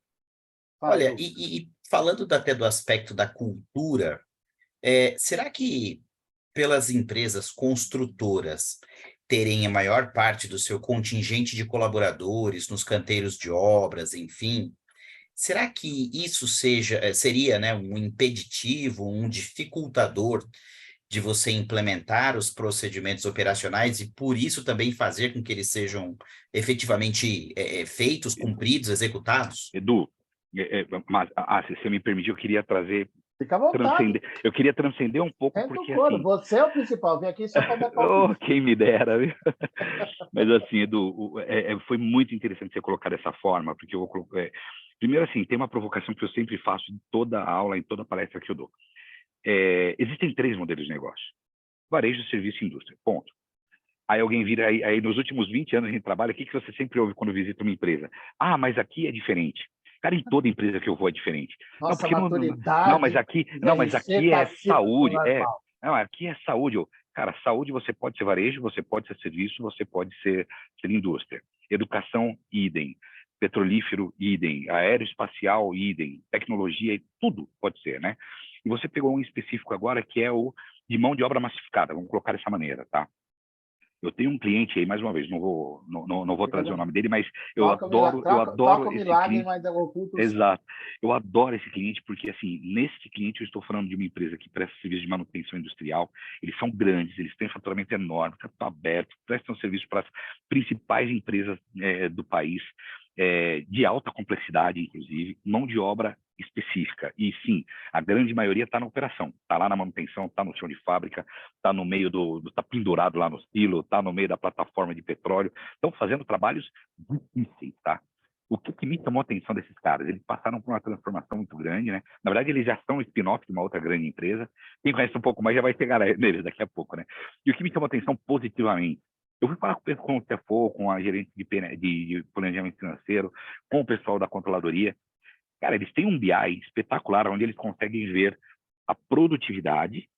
Fala, olha, Edu. e falando até do aspecto da cultura, será que pelas empresas construtoras terem a maior parte do seu contingente de colaboradores nos canteiros de obras, enfim, será que isso seria, né, um impeditivo, um dificultador de você implementar os procedimentos operacionais e, por isso, também fazer com que eles sejam efetivamente feitos, cumpridos, executados? Edu, mas, se você me permitir, Fica à vontade. eu queria transcender um pouco, Senta o porque couro. assim, Você é o principal. Vem aqui só para dar palpite. quem me dera, viu? Mas assim, Edu, foi muito interessante você colocar dessa forma, porque primeiro assim, tem uma provocação que eu sempre faço em toda aula, em toda palestra que eu dou. Existem 3 modelos de negócio: varejo, serviço e indústria, ponto. Aí alguém vira, aí nos últimos 20 anos de trabalho, o que você sempre ouve quando visita uma empresa? Mas aqui é diferente. Cara, em toda empresa que eu vou é diferente. Não, Nossa porque não, mas maturidade aqui, de não, mas RC aqui está é acima do saúde, normal. não, aqui é saúde. Cara, saúde você pode ser varejo, você pode ser serviço, você pode ser indústria. Educação, idem. Petrolífero, idem. Aeroespacial, idem. Tecnologia, tudo pode ser, né? E você pegou um específico agora que é o de mão de obra massificada, vamos colocar dessa maneira, tá? Eu tenho um cliente aí, mais uma vez, não vou trazer o nome dele, mas eu Toca o adoro esse milagre, cliente. mas oculta o céu. Exato. Eu adoro esse cliente porque, assim, nesse cliente eu estou falando de uma empresa que presta serviço de manutenção industrial. Eles são grandes, eles têm faturamento enorme, capital aberto, prestam serviço para as principais empresas do país, de alta complexidade, inclusive, mão de obra específica. E sim, a grande maioria está na operação, está lá na manutenção, está no chão de fábrica, está no meio está pendurado lá no silo, está no meio da plataforma de petróleo, estão fazendo trabalhos difíceis, tá? O que me chamou a atenção desses caras? Eles passaram por uma transformação muito grande, né? Na verdade, eles já são spin-off de uma outra grande empresa. Quem conhece um pouco mais já vai chegar neles daqui a pouco, né? E o que me chamou a atenção positivamente? Eu fui falar com o CFO, com a gerente de planejamento financeiro, com o pessoal da controladoria. Cara, eles têm um BI espetacular, onde eles conseguem ver a produtividade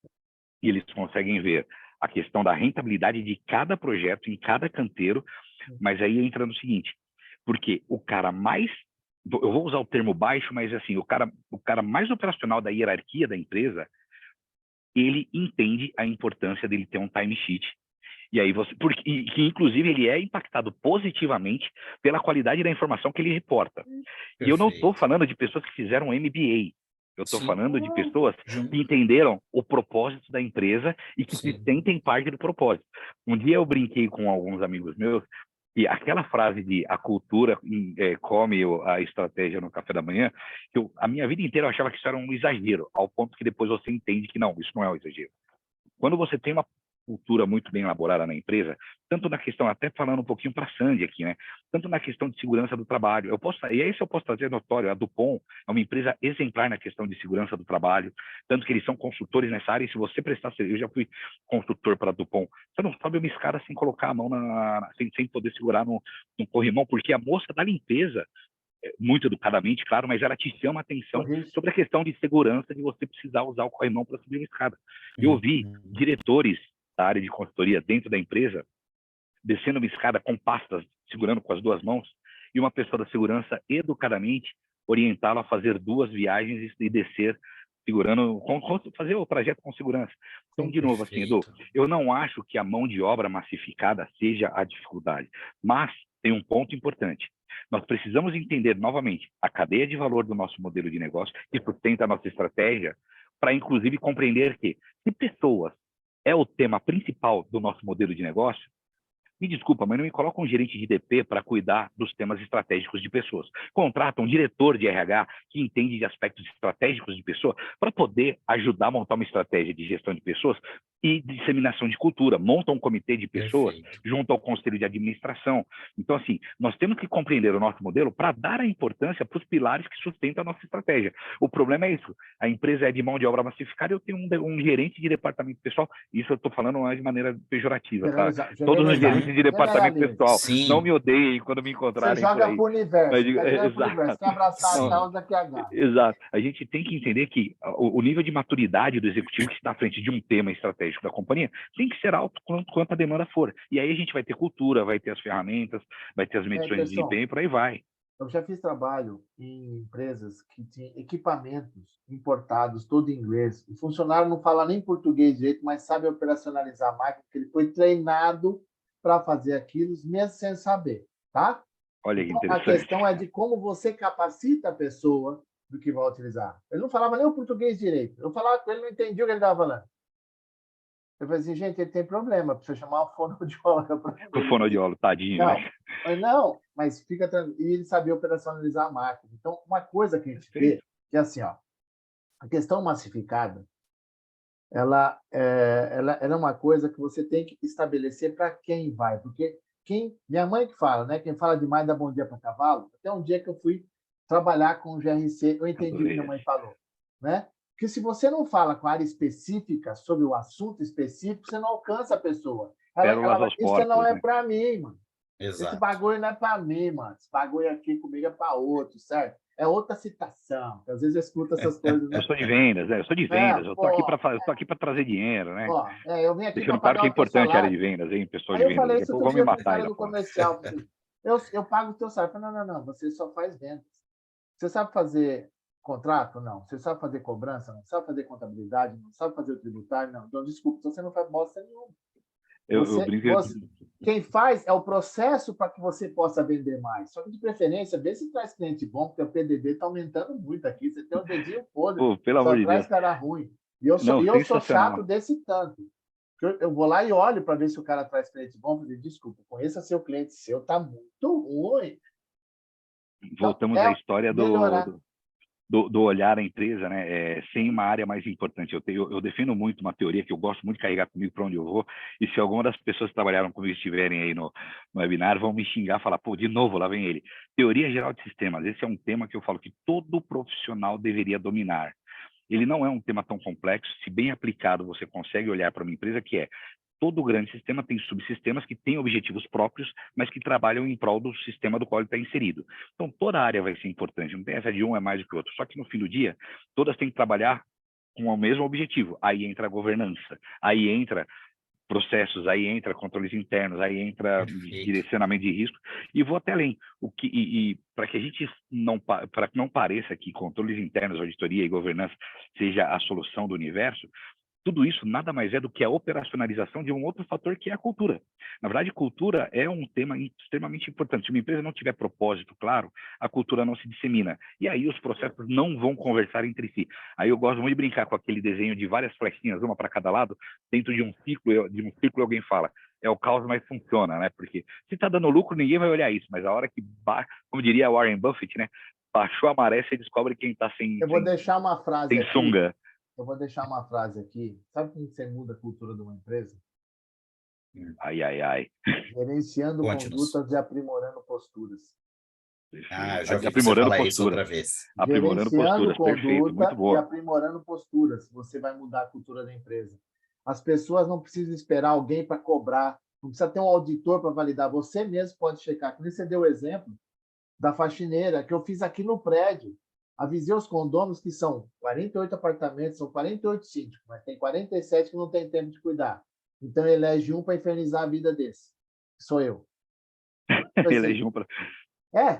e eles conseguem ver a questão da rentabilidade de cada projeto, em cada canteiro, mas aí entra no seguinte, porque o cara mais, eu vou usar o termo baixo, mas assim, o cara mais operacional da hierarquia da empresa, ele entende a importância dele ter um timesheet. E aí que inclusive ele é impactado positivamente pela qualidade da informação que ele reporta. Perfeito. E eu não estou falando de pessoas que fizeram MBA. Eu estou falando de pessoas que entenderam o propósito da empresa e que se sentem parte do propósito. Um dia eu brinquei com alguns amigos meus e aquela frase de a cultura come a estratégia no café da manhã, a minha vida inteira eu achava que isso era um exagero, ao ponto que depois você entende que não, isso não é um exagero. Quando você tem cultura muito bem elaborada na empresa, tanto na questão, até falando um pouquinho para a Sandy aqui, né? Tanto na questão de segurança do trabalho. E isso eu posso trazer notório, a Dupont é uma empresa exemplar na questão de segurança do trabalho, tanto que eles são consultores nessa área, e se você prestar, eu já fui consultor para a Dupont, você não sobe uma escada sem colocar a mão, sem poder segurar no corrimão, porque a moça da limpeza, muito educadamente, claro, mas ela te chama a atenção sobre a questão de segurança de você precisar usar o corrimão para subir uma escada. Eu vi diretores da área de consultoria dentro da empresa descendo uma escada com pastas, segurando com as duas mãos, e uma pessoa da segurança educadamente orientá-lo a fazer 2 viagens e descer segurando, fazer o trajeto com segurança. Então, de novo, assim, Edu, eu não acho que a mão de obra massificada seja a dificuldade, mas tem um ponto importante. Nós precisamos entender, novamente, a cadeia de valor do nosso modelo de negócio, que sustenta a nossa estratégia, para, inclusive, compreender que, se pessoas é o tema principal do nosso modelo de negócio, me desculpa, mas não me coloca um gerente de DP para cuidar dos temas estratégicos de pessoas. Contrata um diretor de RH que entende de aspectos estratégicos de pessoa para poder ajudar a montar uma estratégia de gestão de pessoas e disseminação de cultura. Monta um comitê de pessoas junto ao conselho de administração. Então, assim, nós temos que compreender o nosso modelo para dar a importância para os pilares que sustentam a nossa estratégia. O problema é isso. A empresa é de mão de obra massificada e eu tenho um gerente de departamento pessoal. Isso eu estou falando de maneira pejorativa, tá? Todos os gerentes de departamento pessoal. Sim. Não me odeiem quando me encontrarem. Você joga para o universo. Exato. Quer abraçar a causa que agarra. Exato. A gente tem que entender que o nível de maturidade do executivo que está à frente de um tema estratégico da companhia tem que ser alto quanto a demanda for. E aí a gente vai ter cultura, vai ter as ferramentas, vai ter as medições de desempenho e por aí vai. Eu já fiz trabalho em empresas que tinham equipamentos importados, todo em inglês. O funcionário não fala nem português direito, mas sabe operacionalizar a máquina, porque ele foi treinado para fazer aquilo, mesmo sem saber, tá? Olha que então, interessante. a questão é de como você capacita a pessoa do que vai utilizar. Ele não falava nem o português direito. Eu falava com ele, não entendia o que ele estava falando. Eu falei assim, gente, ele tem problema, precisa chamar uma fonoaudióloga para ele. O fonoaudiólogo, tadinho, não, né? Não, mas fica tranquilo. E ele sabia operacionalizar a máquina. Então, uma coisa que a gente vê, que é assim, ó, a questão massificada, ela é uma coisa que você tem que estabelecer para quem vai. Porque minha mãe que fala, né? Quem fala demais dá bom dia para cavalo. Até um dia que eu fui trabalhar com o GRC, eu entendi o que minha mãe falou, né? Porque se você não fala com a área específica sobre o assunto específico, você não alcança a pessoa. Isso não é para mim, mano. Exato. Esse bagulho não é para mim, mano. Esse bagulho aqui comigo é para outro, certo? É outra citação. Às vezes eu escuto essas coisas. Né? Eu sou de vendas, eu sou de vendas. Eu tô aqui para trazer dinheiro, né? Eu vim aqui deixando claro que é importante a área de vendas, hein, pessoal de vendas. Eu falei isso vão me matar no comercial. Eu pago o teu salário. Não. Você só faz vendas. Você sabe fazer contrato? Não. Você sabe fazer cobrança? Não. Sabe fazer contabilidade? Não. Sabe fazer o tributário? Não. Então, desculpa, você não faz bosta nenhuma. Quem faz é o processo para que você possa vender mais. Só que, de preferência, vê se traz cliente bom, porque o PDD está aumentando muito aqui. Você tem um dedinho podre. Pelo amor de Deus. Só traz cara ruim. E eu sou chato desse tanto. Eu vou lá e olho para ver se o cara traz cliente bom. Eu digo, desculpa, conheça seu cliente. Seu está muito ruim. Voltamos à história do olhar à empresa, né? Sem uma área mais importante. Eu defendo muito uma teoria que eu gosto muito de carregar comigo para onde eu vou, e se alguma das pessoas que trabalharam comigo estiverem aí no webinar, vão me xingar, falar, pô, de novo, lá vem ele. Teoria geral de sistemas. Esse é um tema que eu falo que todo profissional deveria dominar. Ele não é um tema tão complexo, se bem aplicado, você consegue olhar para uma empresa que todo grande sistema tem subsistemas que têm objetivos próprios, mas que trabalham em prol do sistema do qual ele está inserido. Então, toda área vai ser importante, não tem essa de um é mais do que o outro. Só que, no fim do dia, todas têm que trabalhar com o mesmo objetivo. Aí entra a governança, aí entra processos, aí entra controles internos, aí entra direcionamento de risco, e vou até além. Para que a gente para que não pareça que controles internos, auditoria e governança seja a solução do universo, tudo isso nada mais é do que a operacionalização de um outro fator, que é a cultura. Na verdade, cultura é um tema extremamente importante. Se uma empresa não tiver propósito claro, a cultura não se dissemina. E aí os processos não vão conversar entre si. Aí eu gosto muito de brincar com aquele desenho de várias flechinhas, uma para cada lado, dentro de um círculo alguém fala, é o caos, mas funciona, né? Porque se está dando lucro, ninguém vai olhar isso, mas a hora que, como diria Warren Buffett, né? Baixou a maré, você descobre quem está sem Eu vou deixar uma frase sem sunga. Eu vou deixar uma frase aqui. Sabe como você muda a cultura de uma empresa? Ai, ai, ai. Gerenciando Conte-nos. condutas e aprimorando posturas. Ah, eu já ouvi você Aprimorando falar isso outra posturas. vez. Aprimorando Gerenciando posturas, perfeito, muito conduta e boa. aprimorando posturas. Você vai mudar a cultura da empresa. As pessoas não precisam esperar alguém para cobrar, não precisa ter um auditor para validar. Você mesmo pode checar. Como você deu o exemplo da faxineira, que eu fiz aqui no prédio. Avisei os condôminos que são 48 apartamentos, são 48 síndicos, mas tem 47 que não tem tempo de cuidar. Então, elege um para infernizar a vida desse. Sou eu. Elege um pra...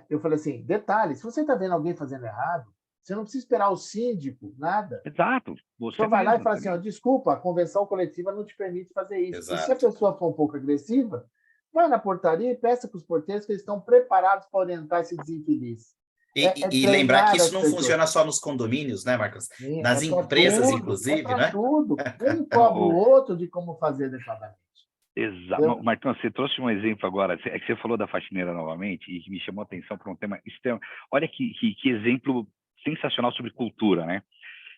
Eu falei assim, detalhe, se você está vendo alguém fazendo errado, você não precisa esperar o síndico, nada. Exato. O Você senhor vai lá e mesmo, fala você assim, ó, mesmo. desculpa, a convenção coletiva não te permite fazer isso. E se a Exato. pessoa for um pouco agressiva, vai na portaria e peça para os porteiros que eles estão preparados para orientar esse desinfeliz. E lembrar que Treinar isso as não pessoas. funciona só nos condomínios, né, Marcos? Sim, Nas para empresas, tudo, inclusive, para né? tudo. Um cobra o outro de como fazer adequadamente. Exato. Martão, você trouxe um exemplo agora, é que você falou da faxineira novamente e que me chamou a atenção para um tema extremo. Olha que exemplo sensacional sobre cultura, né?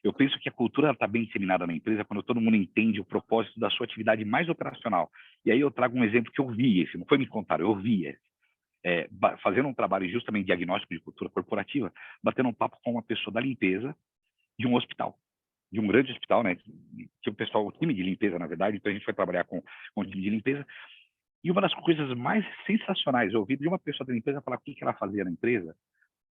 Eu penso que a cultura está bem disseminada na empresa quando todo mundo entende o propósito da sua atividade mais operacional. E aí eu trago um exemplo que eu vi esse, não foi me contar, eu vi esse. Fazendo um trabalho justamente de diagnóstico de cultura corporativa, batendo um papo com uma pessoa da limpeza de um hospital, de um grande hospital, né? Tinha o time de limpeza, na verdade, então a gente foi trabalhar com o time de limpeza. E uma das coisas mais sensacionais, eu ouvi de uma pessoa da limpeza falar o que ela fazia na empresa,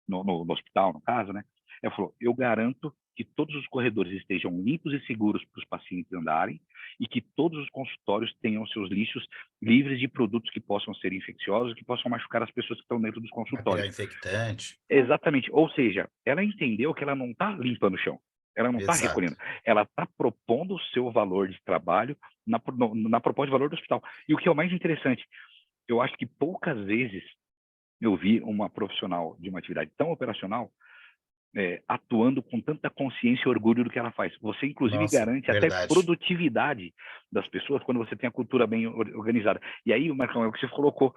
no hospital, no caso, né? Ela falou, eu garanto que todos os corredores estejam limpos e seguros para os pacientes andarem e que todos os consultórios tenham seus lixos livres de produtos que possam ser infecciosos, que possam machucar as pessoas que estão dentro dos Material consultórios. infectante. Exatamente. Ou seja, ela entendeu que ela não está limpando o chão, ela não está Exato. recolhendo, ela está propondo o seu valor de trabalho na proposta de valor do hospital. E o que é o mais interessante, eu acho que poucas vezes eu vi uma profissional de uma atividade tão operacional atuando com tanta consciência e orgulho do que ela faz. Você, inclusive, Nossa, garante até verdade. produtividade das pessoas quando você tem a cultura bem organizada. E aí, Marcão, é o que você colocou,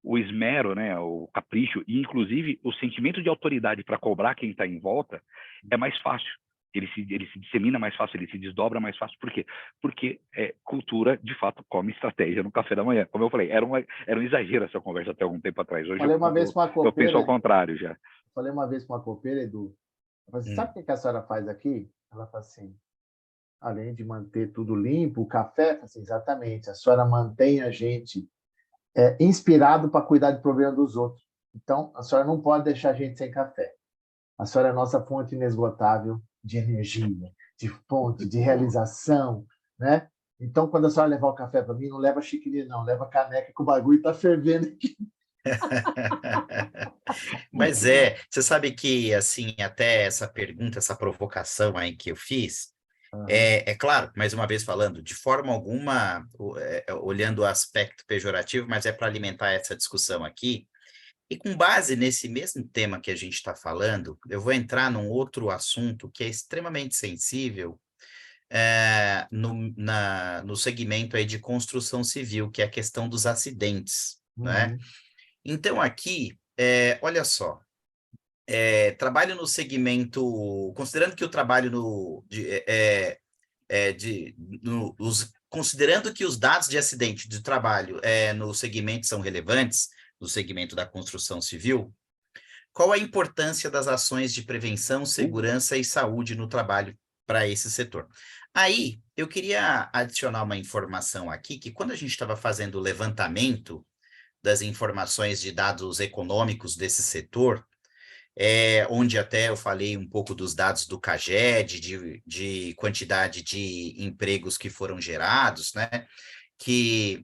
o esmero, né, o capricho, e, inclusive, o sentimento de autoridade para cobrar quem está em volta é mais fácil. Ele se dissemina mais fácil, ele se desdobra mais fácil. Por quê? Porque cultura, de fato, come estratégia no café da manhã. Como eu falei, era um exagero essa conversa até algum tempo atrás. Hoje Falei uma vez com uma eu penso ao copeira, contrário já. falei uma vez com uma copeira, Edu, eu falei assim, sabe o que a senhora faz aqui? Ela falou assim, além de manter tudo limpo, o café, assim, exatamente, a senhora mantém a gente inspirado para cuidar do problema dos outros. Então, a senhora não pode deixar a gente sem café. A senhora é a nossa fonte inesgotável de energia, de fonte, de realização, né? Então, quando a senhora levar o café para mim, não leva xícara, não, leva caneca, que o bagulho está fervendo aqui. Mas você sabe que, assim, até essa pergunta, essa provocação aí que eu fiz, é claro, mais uma vez falando, de forma alguma, olhando o aspecto pejorativo, mas é para alimentar essa discussão aqui. E com base nesse mesmo tema que a gente está falando, eu vou entrar num outro assunto que é extremamente sensível no segmento aí de construção civil, que é a questão dos acidentes, né? Então, aqui, olha só, trabalho no segmento, considerando que o trabalho considerando que os dados de acidente de trabalho no segmento são relevantes, no segmento da construção civil, qual a importância das ações de prevenção, segurança e saúde no trabalho para esse setor? Aí, eu queria adicionar uma informação aqui, que quando a gente estava fazendo o levantamento das informações de dados econômicos desse setor, onde até eu falei um pouco dos dados do CAGED, de quantidade de empregos que foram gerados, né? Que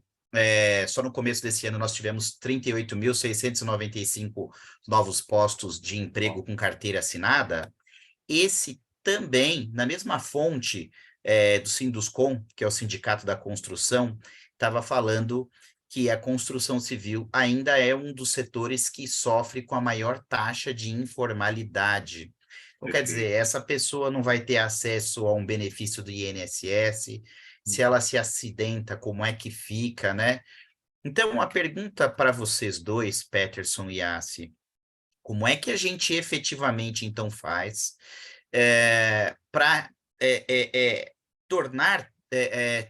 só no começo desse ano nós tivemos 38.695 novos postos de emprego com carteira assinada. Esse também, na mesma fonte do Sinduscom, que é o Sindicato da Construção, estava falando que a construção civil ainda é um dos setores que sofre com a maior taxa de informalidade. Então, quer dizer, essa pessoa não vai ter acesso a um benefício do INSS, se ela se acidenta, como é que fica, né? Então, a pergunta para vocês dois, Peterson e Assi, como é que a gente efetivamente, então, faz para tornar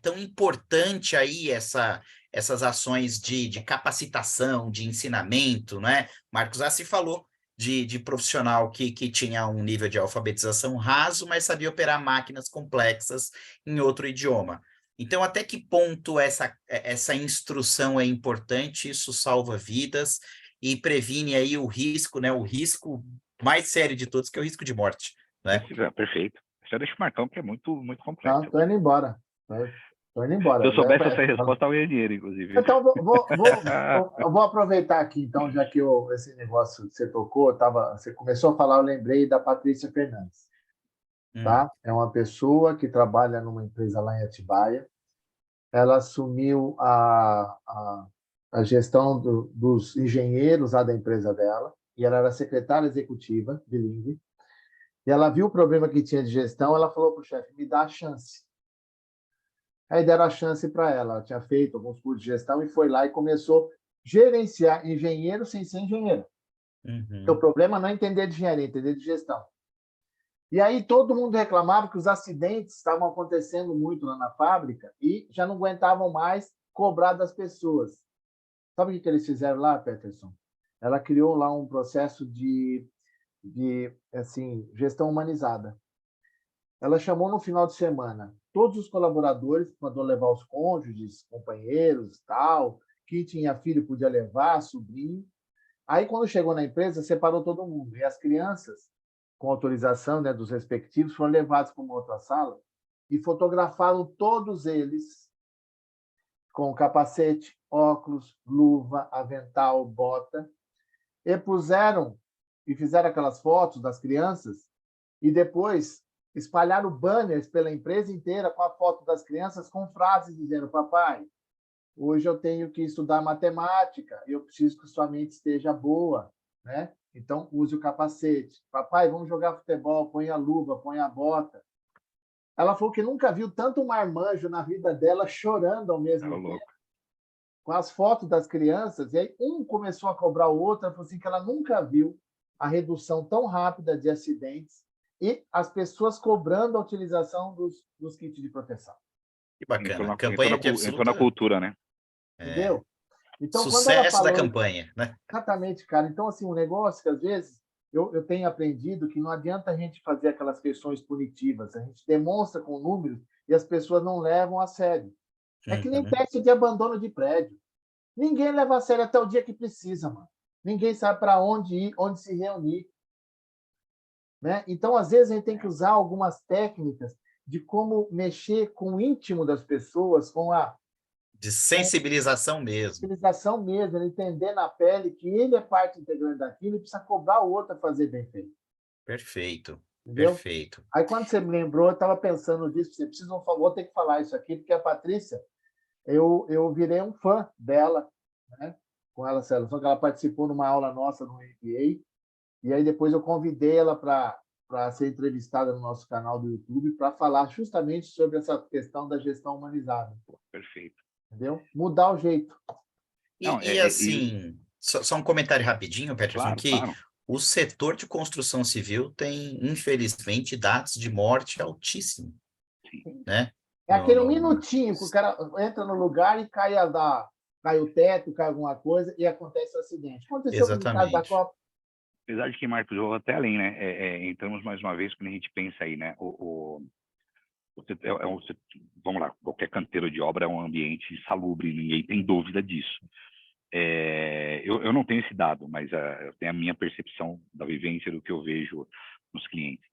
tão importante aí essas ações de capacitação, de ensinamento, né? Marcos Assi falou de profissional que tinha um nível de alfabetização raso, mas sabia operar máquinas complexas em outro idioma. Então, até que ponto essa instrução é importante? Isso salva vidas e previne aí o risco, né? O risco mais sério de todos, que é o risco de morte, né? Perfeito. Isso deixa o Marcão, que é muito, muito complexo. Não, tô indo embora. Tô indo embora. Se eu soubesse essa resposta, eu ia dinheiro, inclusive. Então, eu vou aproveitar aqui, então, já que esse negócio que você tocou, você começou a falar, eu lembrei da Patrícia Fernandes, tá? É uma pessoa que trabalha numa empresa lá em Atibaia. Ela assumiu a gestão dos engenheiros lá da empresa dela, e ela era secretária executiva, bilíngue, e ela viu o problema que tinha de gestão, ela falou para o chefe, me dá a chance. Aí deram a chance para ela. Ela tinha feito alguns cursos de gestão e foi lá e começou a gerenciar engenheiro sem ser engenheiro. Então, o problema não é entender de engenharia, é entender de gestão. E aí todo mundo reclamava que os acidentes estavam acontecendo muito lá na fábrica e já não aguentavam mais cobrar das pessoas. Sabe o que eles fizeram lá, Peterson? Ela criou lá um processo de assim, gestão humanizada. Ela chamou no final de semana todos os colaboradores, mandou levar os cônjuges, companheiros, tal, quem tinha filho podia levar, sobrinho. Aí, quando chegou na empresa, separou todo mundo. E as crianças, com autorização, né, dos respectivos, foram levados para uma outra sala e fotografaram todos eles com capacete, óculos, luva, avental, bota, e puseram e fizeram aquelas fotos das crianças e depois espalharam banners pela empresa inteira com a foto das crianças com frases dizendo: papai, hoje eu tenho que estudar matemática e eu preciso que sua mente esteja boa, né? Então, use o capacete. Papai, vamos jogar futebol, põe a luva, põe a bota. Ela falou que nunca viu tanto marmanjo na vida dela chorando ao mesmo tempo, com as fotos das crianças, e aí um começou a cobrar o outro, ela falou assim que ela nunca viu a redução tão rápida de acidentes e as pessoas cobrando a utilização dos kits de proteção. Que bacana. Campanha de absoluta... Entrou na cultura, né? Entendeu? Então, Sucesso quando ela falou, da campanha, né? Exatamente, cara. Então, assim, um negócio que às vezes eu tenho aprendido que não adianta a gente fazer aquelas questões punitivas, a gente demonstra com números e as pessoas não levam a sério. É que nem teste de abandono de prédio. Ninguém leva a sério até o dia que precisa, mano. Ninguém sabe para onde ir, onde se reunir. Né? Então, às vezes, a gente tem que usar algumas técnicas de como mexer com o íntimo das pessoas, de sensibilização mesmo. Sensibilização mesmo, ele entender na pele que ele é parte integrante daquilo e precisa cobrar o outro a fazer bem feito. Perfeito, entendeu? Perfeito. Aí, quando você me lembrou, eu estava pensando nisso, vou ter que falar isso aqui, porque a Patrícia, eu virei um fã dela, né? Com ela, só que ela participou numa aula nossa no MBA, e aí depois eu convidei ela para ser entrevistada no nosso canal do YouTube para falar justamente sobre essa questão da gestão humanizada. Perfeito. Entendeu? Mudar o jeito. Assim, só um comentário rapidinho, Peterson, claro. O setor de construção civil tem, infelizmente, dados de morte altíssimos. Né? É aquele minutinho que o cara entra no lugar e cai o teto, cai alguma coisa e acontece o acidente. Aconteceu com o caso da Copa. Apesar de que, Marcos, eu vou até além, né? Entramos mais uma vez quando a gente pensa aí, né? Vamos lá, qualquer canteiro de obra é um ambiente insalubre, ninguém tem dúvida disso. Eu não tenho esse dado, mas eu tenho a minha percepção da vivência do que eu vejo nos clientes.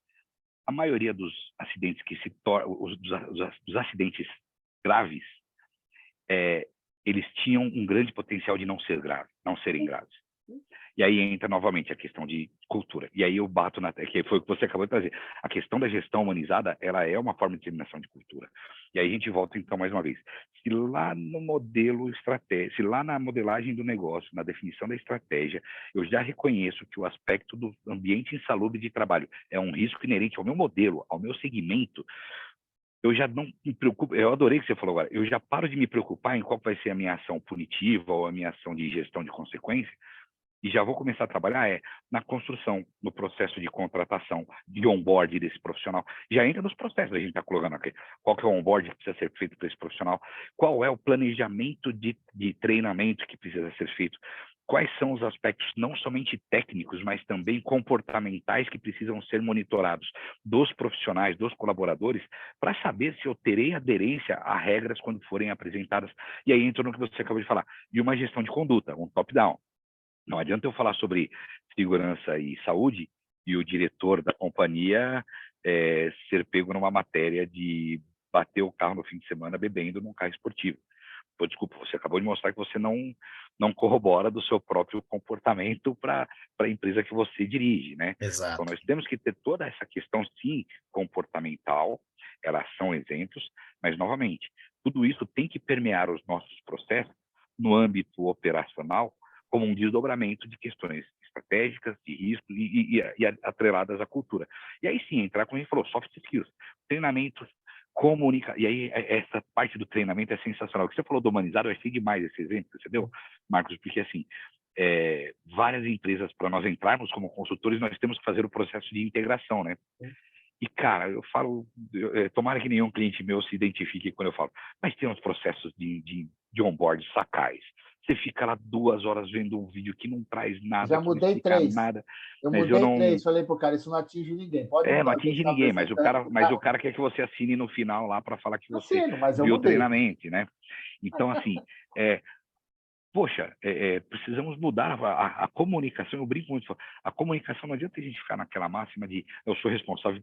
A maioria dos acidentes que se tornam, dos acidentes graves, eles tinham um grande potencial de não serem graves. E aí entra novamente a questão de cultura. E aí eu bato que foi o que você acabou de trazer. A questão da gestão humanizada, ela é uma forma de determinação de cultura. E aí a gente volta, então, mais uma vez. Se lá no modelo estratégico, se lá na modelagem do negócio, na definição da estratégia, eu já reconheço que o aspecto do ambiente insalubre de trabalho é um risco inerente ao meu modelo, ao meu segmento, eu já não me preocupo, eu adorei o que você falou agora, eu já paro de me preocupar em qual vai ser a minha ação punitiva ou a minha ação de gestão de consequência, e já vou começar a trabalhar na construção, no processo de contratação, de onboard desse profissional. Já entra nos processos, a gente está colocando aqui. Qual que é o onboard que precisa ser feito para esse profissional? Qual é o planejamento de treinamento que precisa ser feito? Quais são os aspectos não somente técnicos, mas também comportamentais que precisam ser monitorados dos profissionais, dos colaboradores, para saber se eu terei aderência a regras quando forem apresentadas. E aí entra no que você acabou de falar, de uma gestão de conduta, um top-down. Não adianta eu falar sobre segurança e saúde e o diretor da companhia ser pego numa matéria de bater o carro no fim de semana bebendo num carro esportivo. Pô, desculpa, você acabou de mostrar que você não corrobora do seu próprio comportamento para a empresa que você dirige, né? Exato. Então, nós temos que ter toda essa questão, sim, comportamental, elas são exemplos, mas, novamente, tudo isso tem que permear os nossos processos no âmbito operacional como um desdobramento de questões estratégicas, de risco e atreladas à cultura. E aí sim, entrar, como a gente falou, soft skills, treinamentos, comunicar. E aí, essa parte do treinamento é sensacional. O que você falou do humanizado, eu achei demais esse exemplo, você deu, Marcos, porque assim, várias empresas, para nós entrarmos como consultores, nós temos que fazer o processo de integração, né? E, cara, eu falo, tomara que nenhum cliente meu se identifique quando eu falo, mas tem uns processos de onboard sacais. Você fica lá 2 horas vendo um vídeo que não traz nada, Já que não mudei explica 3. nada. Eu Mas mudei eu não... 3. Falei pro cara, isso não atinge ninguém. Pode não mudar. atinge ninguém, mas o cara quer que você assine no final lá para falar que você Assino, mas eu viu o mudei. treinamento, né? Então, assim, poxa, precisamos mudar a comunicação. Eu brinco muito, a comunicação não adianta a gente ficar naquela máxima de eu sou responsável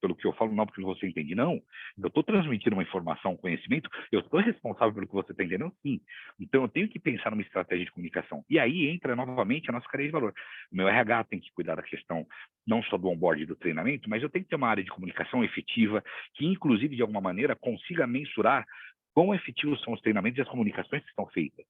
pelo que eu falo, não porque você entende. Não, eu estou transmitindo uma informação, um conhecimento, eu estou responsável pelo que você está entendendo, sim. Então, eu tenho que pensar numa estratégia de comunicação. E aí entra novamente a nossa cadeia de valor. O meu RH tem que cuidar da questão não só do onboard e do treinamento, mas eu tenho que ter uma área de comunicação efetiva, que inclusive, de alguma maneira, consiga mensurar quão efetivos são os treinamentos e as comunicações que estão feitas.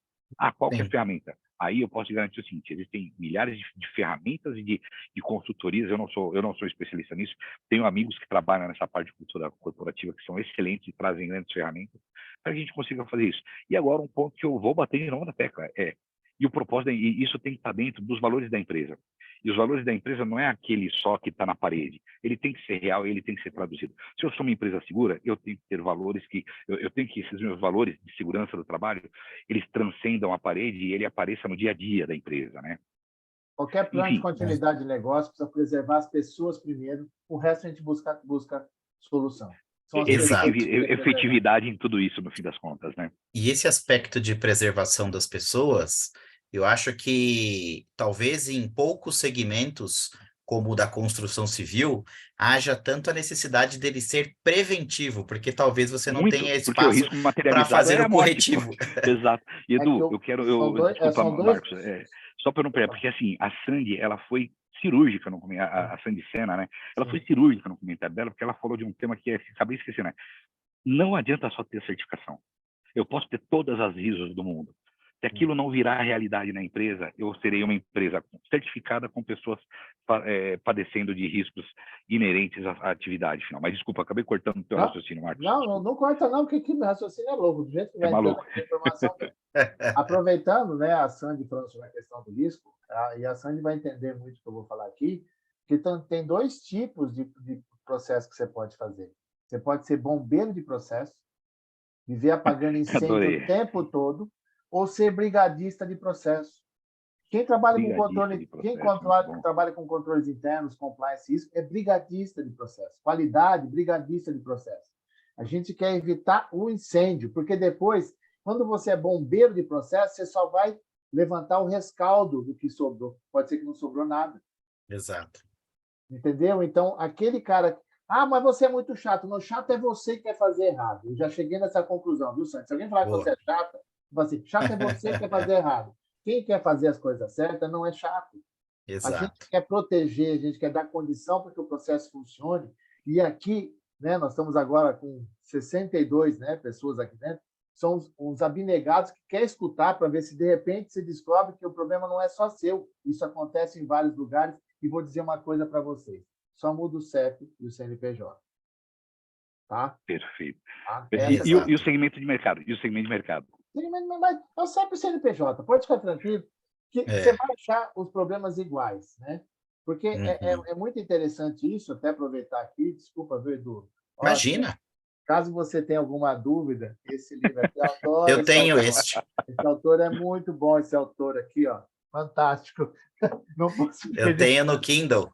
Qual que é a ferramenta? Aí eu posso te garantir o seguinte, existem milhares de ferramentas e de consultorias, eu não sou especialista nisso, tenho amigos que trabalham nessa parte de cultura corporativa que são excelentes e trazem grandes ferramentas para que a gente consiga fazer isso. E agora um ponto que eu vou bater de novo na tecla e o propósito, e isso tem que estar dentro dos valores da empresa. E os valores da empresa não é aquele só que está na parede. Ele tem que ser real, ele tem que ser traduzido. Se eu sou uma empresa segura, eu tenho que ter valores que... Eu tenho que esses meus valores de segurança do trabalho, eles transcendam a parede e ele apareça no dia a dia da empresa, né? Qualquer plano de continuidade de negócio precisa preservar as pessoas primeiro, o resto a gente busca solução. Efetividade em tudo isso, no fim das contas, né? E esse aspecto de preservação das pessoas, eu acho que talvez em poucos segmentos, como o da construção civil, haja tanto a necessidade dele ser preventivo, porque talvez você não tenha espaço para fazer o corretivo. Exato. E, Edu, desculpa, Marcos, só para não pegar, porque assim, a Sandy, ela foi cirúrgica no comentário, a Sandy Sena, né? Ela foi cirúrgica no comentário dela, porque ela falou de um tema que acabei esquecendo, né? Não adianta só ter certificação. Eu posso ter todas as ISOs do mundo. Se aquilo não virar realidade na empresa, eu serei uma empresa certificada com pessoas padecendo de riscos inerentes à atividade final. Mas desculpa, acabei cortando o teu raciocínio, Marcos. Não corta não, porque meu raciocínio é louco. Do jeito que vai maluco. A informação... Aproveitando, né, a Sandy falando sobre a questão do risco, e a Sandy vai entender muito o que eu vou falar aqui, que tem 2 tipos de processo que você pode fazer. Você pode ser bombeiro de processo, viver apagando incêndio o tempo todo, ou ser brigadista de processo. Quem trabalha com controle, trabalha com controles internos, compliance, isso é brigadista de processo. Qualidade, brigadista de processo. A gente quer evitar o incêndio, porque depois, quando você é bombeiro de processo, você só vai levantar o rescaldo do que sobrou. Pode ser que não sobrou nada. Exato. Entendeu? Então, aquele cara... mas você é muito chato. Não, chato é você que quer fazer errado. Eu já cheguei nessa conclusão, viu, Santos? Se alguém falar que você é chato, assim, chato é você que quer fazer errado. Quem quer fazer as coisas certas não é chato. Exato. A gente quer proteger, a gente quer dar condição para que o processo funcione. E aqui, né, nós estamos agora com 62, né, pessoas aqui dentro, são uns abnegados que querem escutar para ver se, de repente, se descobre que o problema não é só seu. Isso acontece em vários lugares. E vou dizer uma coisa para vocês. Só muda o CEP e o CNPJ. Tá? Perfeito. Tá? E o segmento de mercado? É o CEP e o CNPJ. Pode ficar tranquilo. que você vai achar os problemas iguais, né? Porque Uhum. é muito interessante isso, até aproveitar aqui, desculpa, viu, Edu? Ó, Imagina, caso você tenha alguma dúvida, esse livro aqui, eu adoro eu esse tenho autor. este. Esse autor é muito bom, esse autor aqui, ó, fantástico. Não posso Eu perder. tenho no Kindle.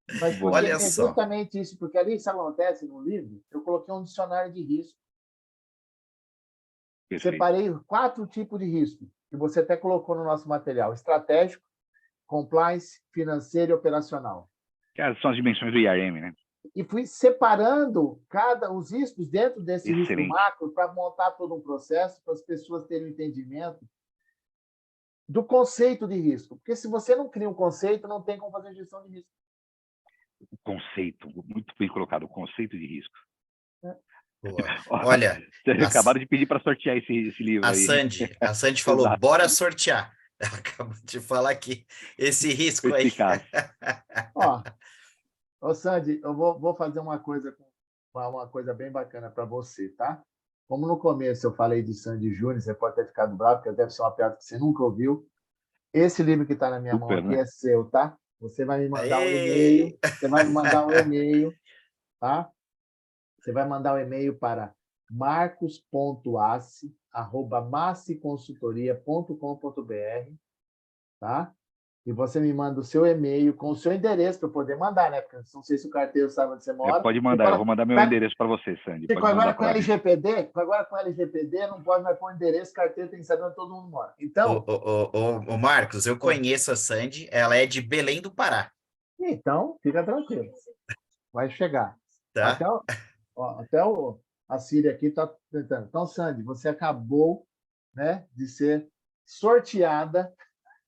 Muito Mas bom. porque Olha é só. justamente isso, porque ali isso acontece no livro, eu coloquei um dicionário de risco. Perfeito. Separei 4 tipos de risco, que você até colocou no nosso material: estratégico, compliance, financeiro e operacional. Que são as dimensões do IRM, né? E fui separando os riscos dentro desse risco Excelente. macro para montar todo um processo para as pessoas terem um entendimento do conceito de risco. Porque se você não cria um conceito, não tem como fazer gestão de risco. O conceito, muito bem colocado, o conceito de risco. Boa. Ó, Olha, vocês a, acabaram de pedir para sortear esse livro a aí, hein? Sandy falou, Exato. bora sortear. Ela acabou de falar aqui, esse risco aí. Perspicaz. Ô, Sandy, eu vou fazer uma coisa bem bacana para você, tá? Como no começo eu falei de Sandy Júnior, você pode ter ficado bravo, porque deve ser uma piada que você nunca ouviu. Esse livro que está na minha mão Super, aqui né? é seu, tá? Você vai me mandar um e-mail, Ei! você vai me mandar um e-mail, tá? Você vai mandar um e-mail para marcos.assi@massiconsultoria.com.br, tá? E você me manda o seu e-mail com o seu endereço para eu poder mandar, né? Porque não sei se o carteiro sabe onde você mora. Pode Você mandar, eu fala, vou mandar meu tá, endereço para você, Sandy. tipo, Pode mandar para lá. agora com LGPD não pode mais pôr endereço, carteiro tem que saber onde todo mundo mora. Então, Ô, Marcos, eu conheço a Sandy, ela é de Belém do Pará, fica tranquilo. Vai chegar. tá? Até, a Síria aqui está tentando. Então, Sandy, você acabou, né, de ser sorteada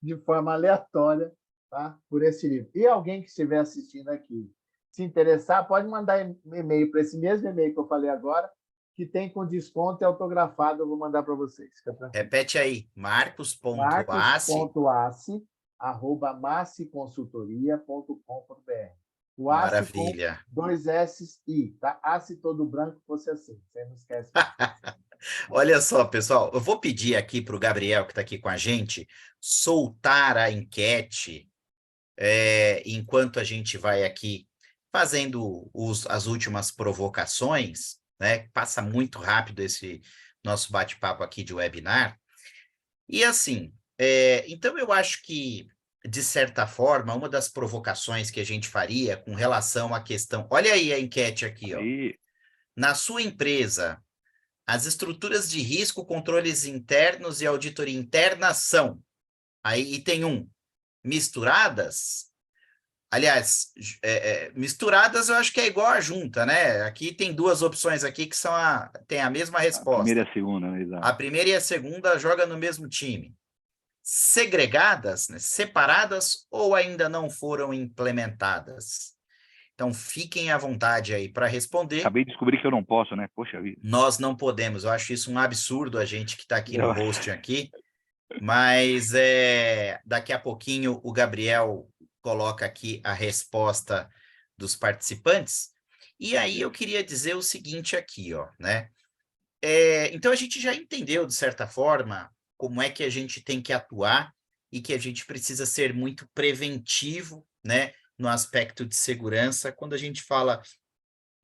de forma aleatória, tá, por esse livro. E alguém que estiver assistindo aqui, se interessar, pode mandar e-mail para esse mesmo e-mail que eu falei agora, que tem com desconto e autografado, eu vou mandar para vocês. Fica tranquilo. Repete aí, marcos.assi, marcos.assi@massiconsultoria.com.br. O Assi com maravilha. 2 S I, tá? Assi todo branco fosse assim. Você não esquece disso. Olha só, pessoal, eu vou pedir aqui para o Gabriel, que está aqui com a gente, soltar a enquete enquanto a gente vai aqui fazendo as últimas provocações, né? Passa muito rápido esse nosso bate-papo aqui de webinar. E assim, então eu acho que, de certa forma, uma das provocações que a gente faria com relação à questão. Olha aí a enquete aqui, ó. Aí, Na sua empresa, as estruturas de risco, controles internos e auditoria interna são. Aí e tem misturadas. Aliás, misturadas eu acho que é igual a junta, né? Aqui tem 2 opções aqui que tem a mesma a primeira e resposta. a segunda, né? A Exato. primeira e a segunda joga no mesmo time. Segregadas, né, separadas ou ainda não foram implementadas? Então, fiquem à vontade aí para responder. Acabei de descobrir que eu não posso, né? Poxa vida. Nós não podemos, eu acho isso um absurdo, a gente que está aqui no hosting aqui, mas daqui a pouquinho o Gabriel coloca aqui a resposta dos participantes. E aí eu queria dizer o seguinte aqui, ó, né? Então a gente já entendeu, de certa forma, como é que a gente tem que atuar e que a gente precisa ser muito preventivo, né, no aspecto de segurança, quando a gente fala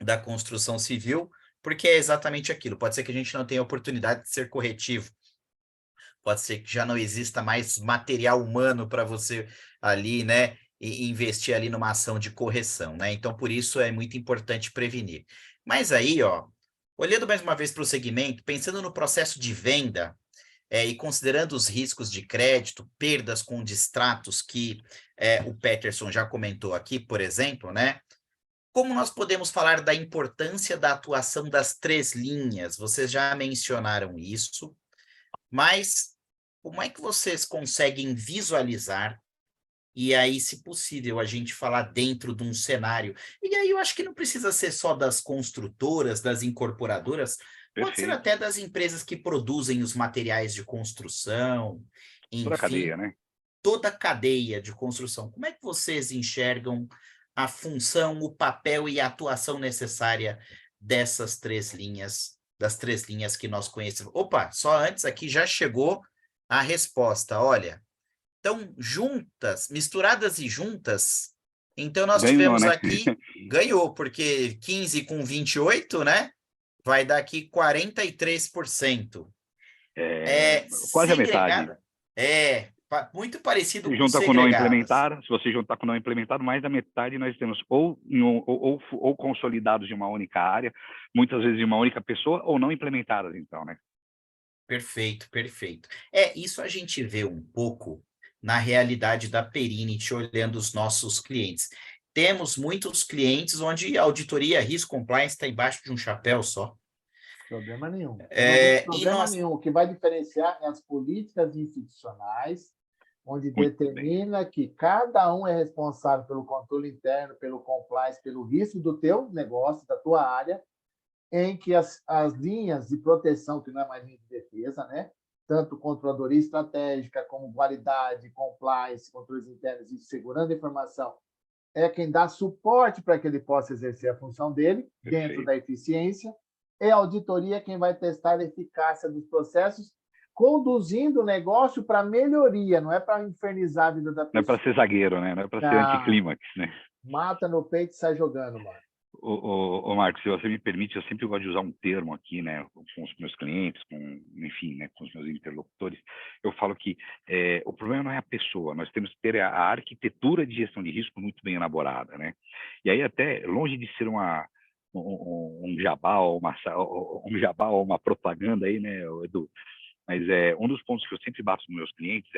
da construção civil, porque é exatamente aquilo. Pode ser que a gente não tenha oportunidade de ser corretivo, pode ser que já não exista mais material humano para você ali, né, e investir ali numa ação de correção, né? Então, por isso é muito importante prevenir. Mas aí, ó, olhando mais uma vez para o segmento, pensando no processo de venda, e considerando os riscos de crédito, perdas com distratos que o Peterson já comentou aqui, por exemplo, né? Como nós podemos falar da importância da atuação das 3 linhas? Vocês já mencionaram isso, mas como é que vocês conseguem visualizar e aí, se possível, a gente falar dentro de um cenário. E aí eu acho que não precisa ser só das construtoras, das incorporadoras, pode ser Perfeito. até das empresas que produzem os materiais de construção, Toda a enfim, cadeia, né? toda a cadeia de construção. Como é que vocês enxergam a função, o papel e a atuação necessária dessas 3 linhas, das 3 linhas que nós conhecemos? Opa, só antes aqui já chegou a resposta, olha, então juntas, misturadas e juntas, então nós Ganhou, tivemos né? aqui, ganhou, porque 15 com 28, né? Vai dar aqui 43%. É Quase a metade. segregada, muito parecido Se com junta com não segregadas. implementar, se você juntar com não implementado, mais da metade nós temos ou consolidados de uma única área, muitas vezes de uma única pessoa, ou não implementadas, então, né? Perfeito, perfeito. Isso a gente vê um pouco na realidade da Perinit, olhando os nossos clientes. Temos muitos clientes onde a auditoria, risco compliance está embaixo de um chapéu só. Problema nenhum. Eu não vejo E problema nós, nenhum. O que vai diferenciar é as políticas institucionais, onde Muito bem. determina que cada um é responsável pelo controle interno, pelo compliance, pelo risco do teu negócio, da tua área, em que as linhas de proteção, que não é mais linha de defesa, né? Tanto controladoria estratégica, como qualidade, compliance, controles internos e segurança da informação, é quem dá suporte para que ele possa exercer a função dele, dentro Perfeito. da eficiência, e a auditoria quem vai testar a eficácia dos processos, conduzindo o negócio para melhoria, não é para infernizar a vida da Não é para pessoa. ser zagueiro, né? Não é para ser Não, anticlímax, né? mata no peito e sai jogando, mano. Marcos, se você me permite, eu sempre gosto de usar um termo aqui, né, com os meus clientes, enfim, né, com os meus interlocutores. Eu falo que o problema não é a pessoa, nós temos que ter a arquitetura de gestão de risco muito bem elaborada, né? E aí até longe de ser um jabá ou uma propaganda aí, né, Edu? Mas um dos pontos que eu sempre bato nos meus clientes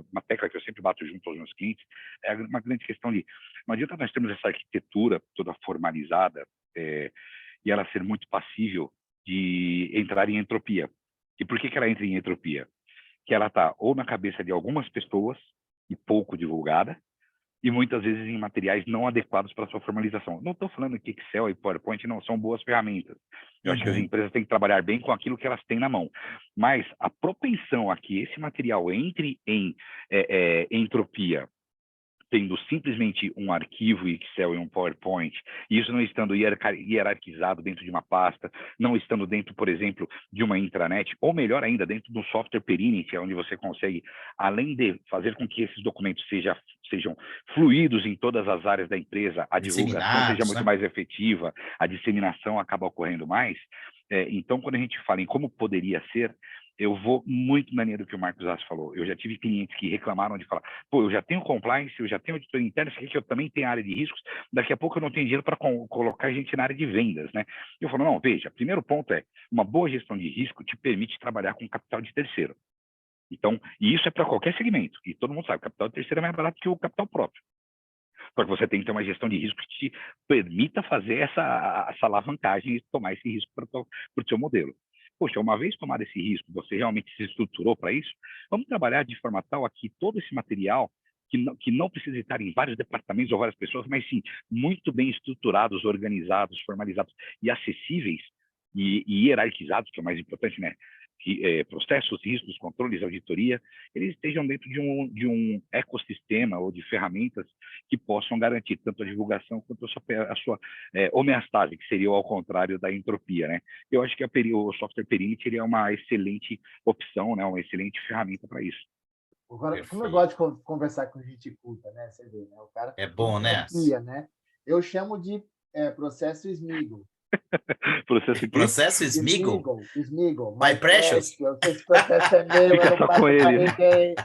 uma tecla que eu sempre bato junto aos meus clientes é uma grande questão de não adianta nós termos essa arquitetura toda formalizada e ela ser muito passível de entrar em entropia. E por que ela entra em entropia? Que ela está ou na cabeça de algumas pessoas e pouco divulgada, e muitas vezes em materiais não adequados para sua formalização. Não estou falando que Excel e PowerPoint não são boas ferramentas. Eu acho que as empresas têm que trabalhar bem com aquilo que elas têm na mão. Mas a propensão a que esse material entre em entropia, tendo simplesmente um arquivo Excel e um PowerPoint, e isso não estando hierarquizado dentro de uma pasta, não estando dentro, por exemplo, de uma intranet, ou melhor ainda, dentro do software Perinit, onde você consegue, além de fazer com que esses documentos sejam fluídos em todas as áreas da empresa, a divulgação seja disseminados, muito né? mais efetiva, a disseminação acaba ocorrendo mais. Então, quando a gente fala em como poderia ser, eu vou muito na linha do que o Marcos Assi falou. Eu já tive clientes que reclamaram de falar, pô, eu já tenho compliance, eu já tenho auditoria interna, isso aqui que eu também tenho área de riscos, daqui a pouco eu não tenho dinheiro para colocar gente na área de vendas, né? Eu falo, não, veja, primeiro ponto uma boa gestão de risco te permite trabalhar com capital de terceiro. Então, e isso é para qualquer segmento, e todo mundo sabe, capital de terceiro é mais barato que o capital próprio. Só que você tem que ter uma gestão de risco que te permita fazer essa alavancagem e tomar esse risco para o seu modelo. Poxa, uma vez tomado esse risco, você realmente se estruturou para isso? Vamos trabalhar de forma tal a que todo esse material, que não precisa estar em vários departamentos ou várias pessoas, mas sim muito bem estruturados, organizados, formalizados e acessíveis e hierarquizados, que é o mais importante, né? Processos, riscos, controles, auditoria, eles estejam dentro de um ecossistema ou de ferramentas que possam garantir tanto a divulgação quanto a sua homeostase, que seria ao contrário da entropia, né? Eu acho que o software Perinit é uma excelente opção, né? Uma excelente ferramenta para isso. Agora, como eu Perfeito. gosto de conversar com gente culta, né? Você vê, né? O cara É tudo bom, né? copia, né? Eu chamo de processo Smiggle. Processo aqui, Processo Smiggle, Smiggle, My my Precious. precious. Esse processo é meu, eu fica não só com passo para ele, né? ninguém.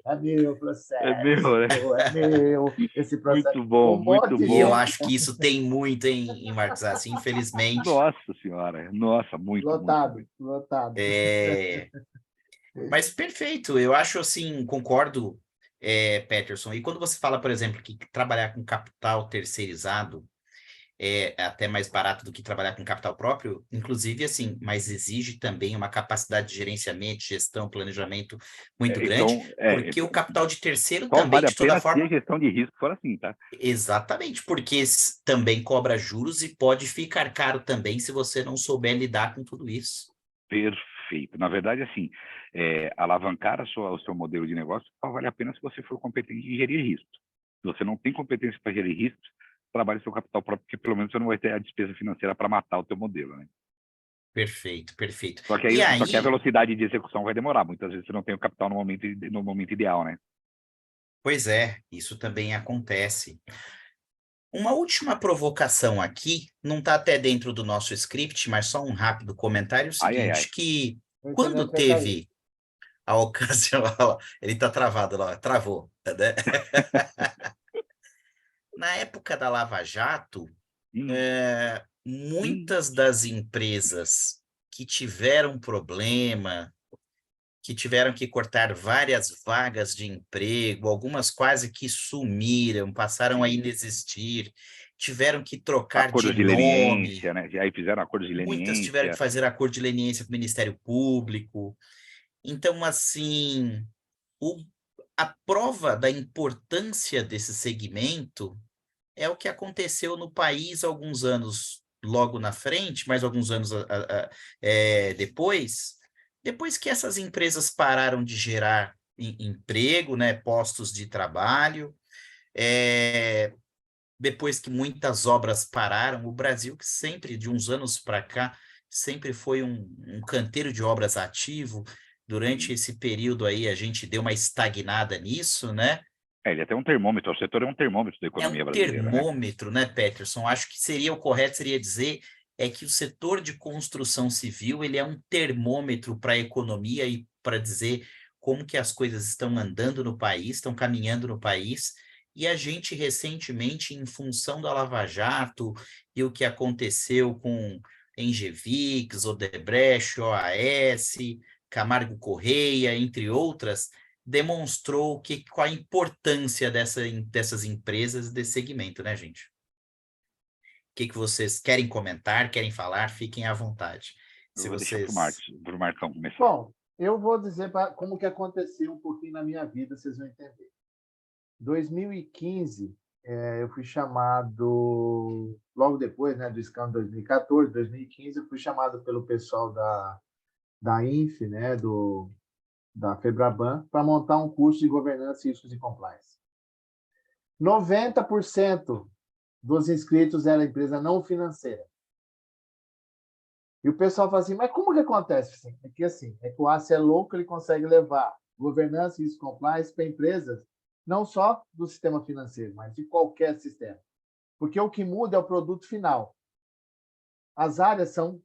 É meu É meu, né? processo, é meu. Esse processo. Muito bom, Um monte muito de E eu bom. gente acho que isso tem muito em Marcos Assi, infelizmente. Nossa senhora, nossa, muito, muito, lotado, muito. lotado. É... Mas perfeito, eu acho assim, concordo, Peterson. E quando você fala, por exemplo, que trabalhar com capital terceirizado é até mais barato do que trabalhar com capital próprio, inclusive assim, mas exige também uma capacidade de gerenciamento, gestão, planejamento muito grande, Então, porque o capital de terceiro só também, vale a de toda pena se a forma, gestão de risco for assim, tá? exatamente, porque também cobra juros e pode ficar caro também se você não souber lidar com tudo isso. Perfeito. Na verdade, assim, alavancar o seu modelo de negócio só vale a pena se você for competente em gerir riscos. Se você não tem competência para gerir riscos, trabalhe seu capital próprio, porque pelo menos você não vai ter a despesa financeira para matar o teu modelo, né? Perfeito, perfeito. Só que E só que a aí, velocidade de execução vai demorar. Muitas vezes você não tem o capital no momento ideal, né? pois é, isso também acontece. Uma última provocação aqui, não está até dentro do nosso script, mas só um rápido comentário, é o Ai, ai, ai. seguinte, que A quando internet vai cair. teve a ocasião, olha lá, ele está travado lá, travou, né? Na época da Lava Jato, Hum, hum. muitas das empresas que tiveram problema, que tiveram que cortar várias vagas de emprego, algumas quase que sumiram, passaram a Sim. inexistir, tiveram que trocar de Acordos de nome, leniência, né? Aí fizeram acordos de muitas tiveram que leniência. fazer acordo de leniência com o Ministério Público. Então, assim, o- a prova da importância desse segmento é o que aconteceu no país alguns anos logo na frente, mais alguns anos depois que essas empresas pararam de gerar emprego, né, postos de trabalho, é, depois que muitas obras pararam, o Brasil, que sempre, de uns anos para cá, sempre foi um canteiro de obras ativo. Durante Sim. esse período aí, a gente deu uma estagnada nisso, né? Ele é até um termômetro, o setor é um termômetro da É um economia brasileira, né? termômetro, né, Peterson? Acho que seria o correto seria dizer é que o setor de construção civil ele é um termômetro para a economia e para dizer como que as coisas estão andando no país, estão caminhando no país. E a gente recentemente, em função da Lava Jato e o que aconteceu com Engevix, Odebrecht, OAS, Camargo Correia, entre outras, demonstrou qual a importância dessas empresas desse segmento, né, gente? O que vocês querem comentar, querem falar, fiquem à vontade. Eu Se vou deixar vocês... pro Marcão começar. Bom, eu vou dizer como que aconteceu um pouquinho na minha vida, vocês vão entender. 2015, eu fui chamado, logo depois, né, do escândalo de 2014, 2015, eu fui chamado pelo pessoal da INF, né, da Febraban, para montar um curso de governança, riscos e compliance. 90% dos inscritos era empresa não financeira. E o pessoal fala assim, mas como que acontece? É que o ACE é louco, ele consegue levar governança e risco compliance para empresas, não só do sistema financeiro, mas de qualquer sistema. Porque o que muda é o produto final. As áreas são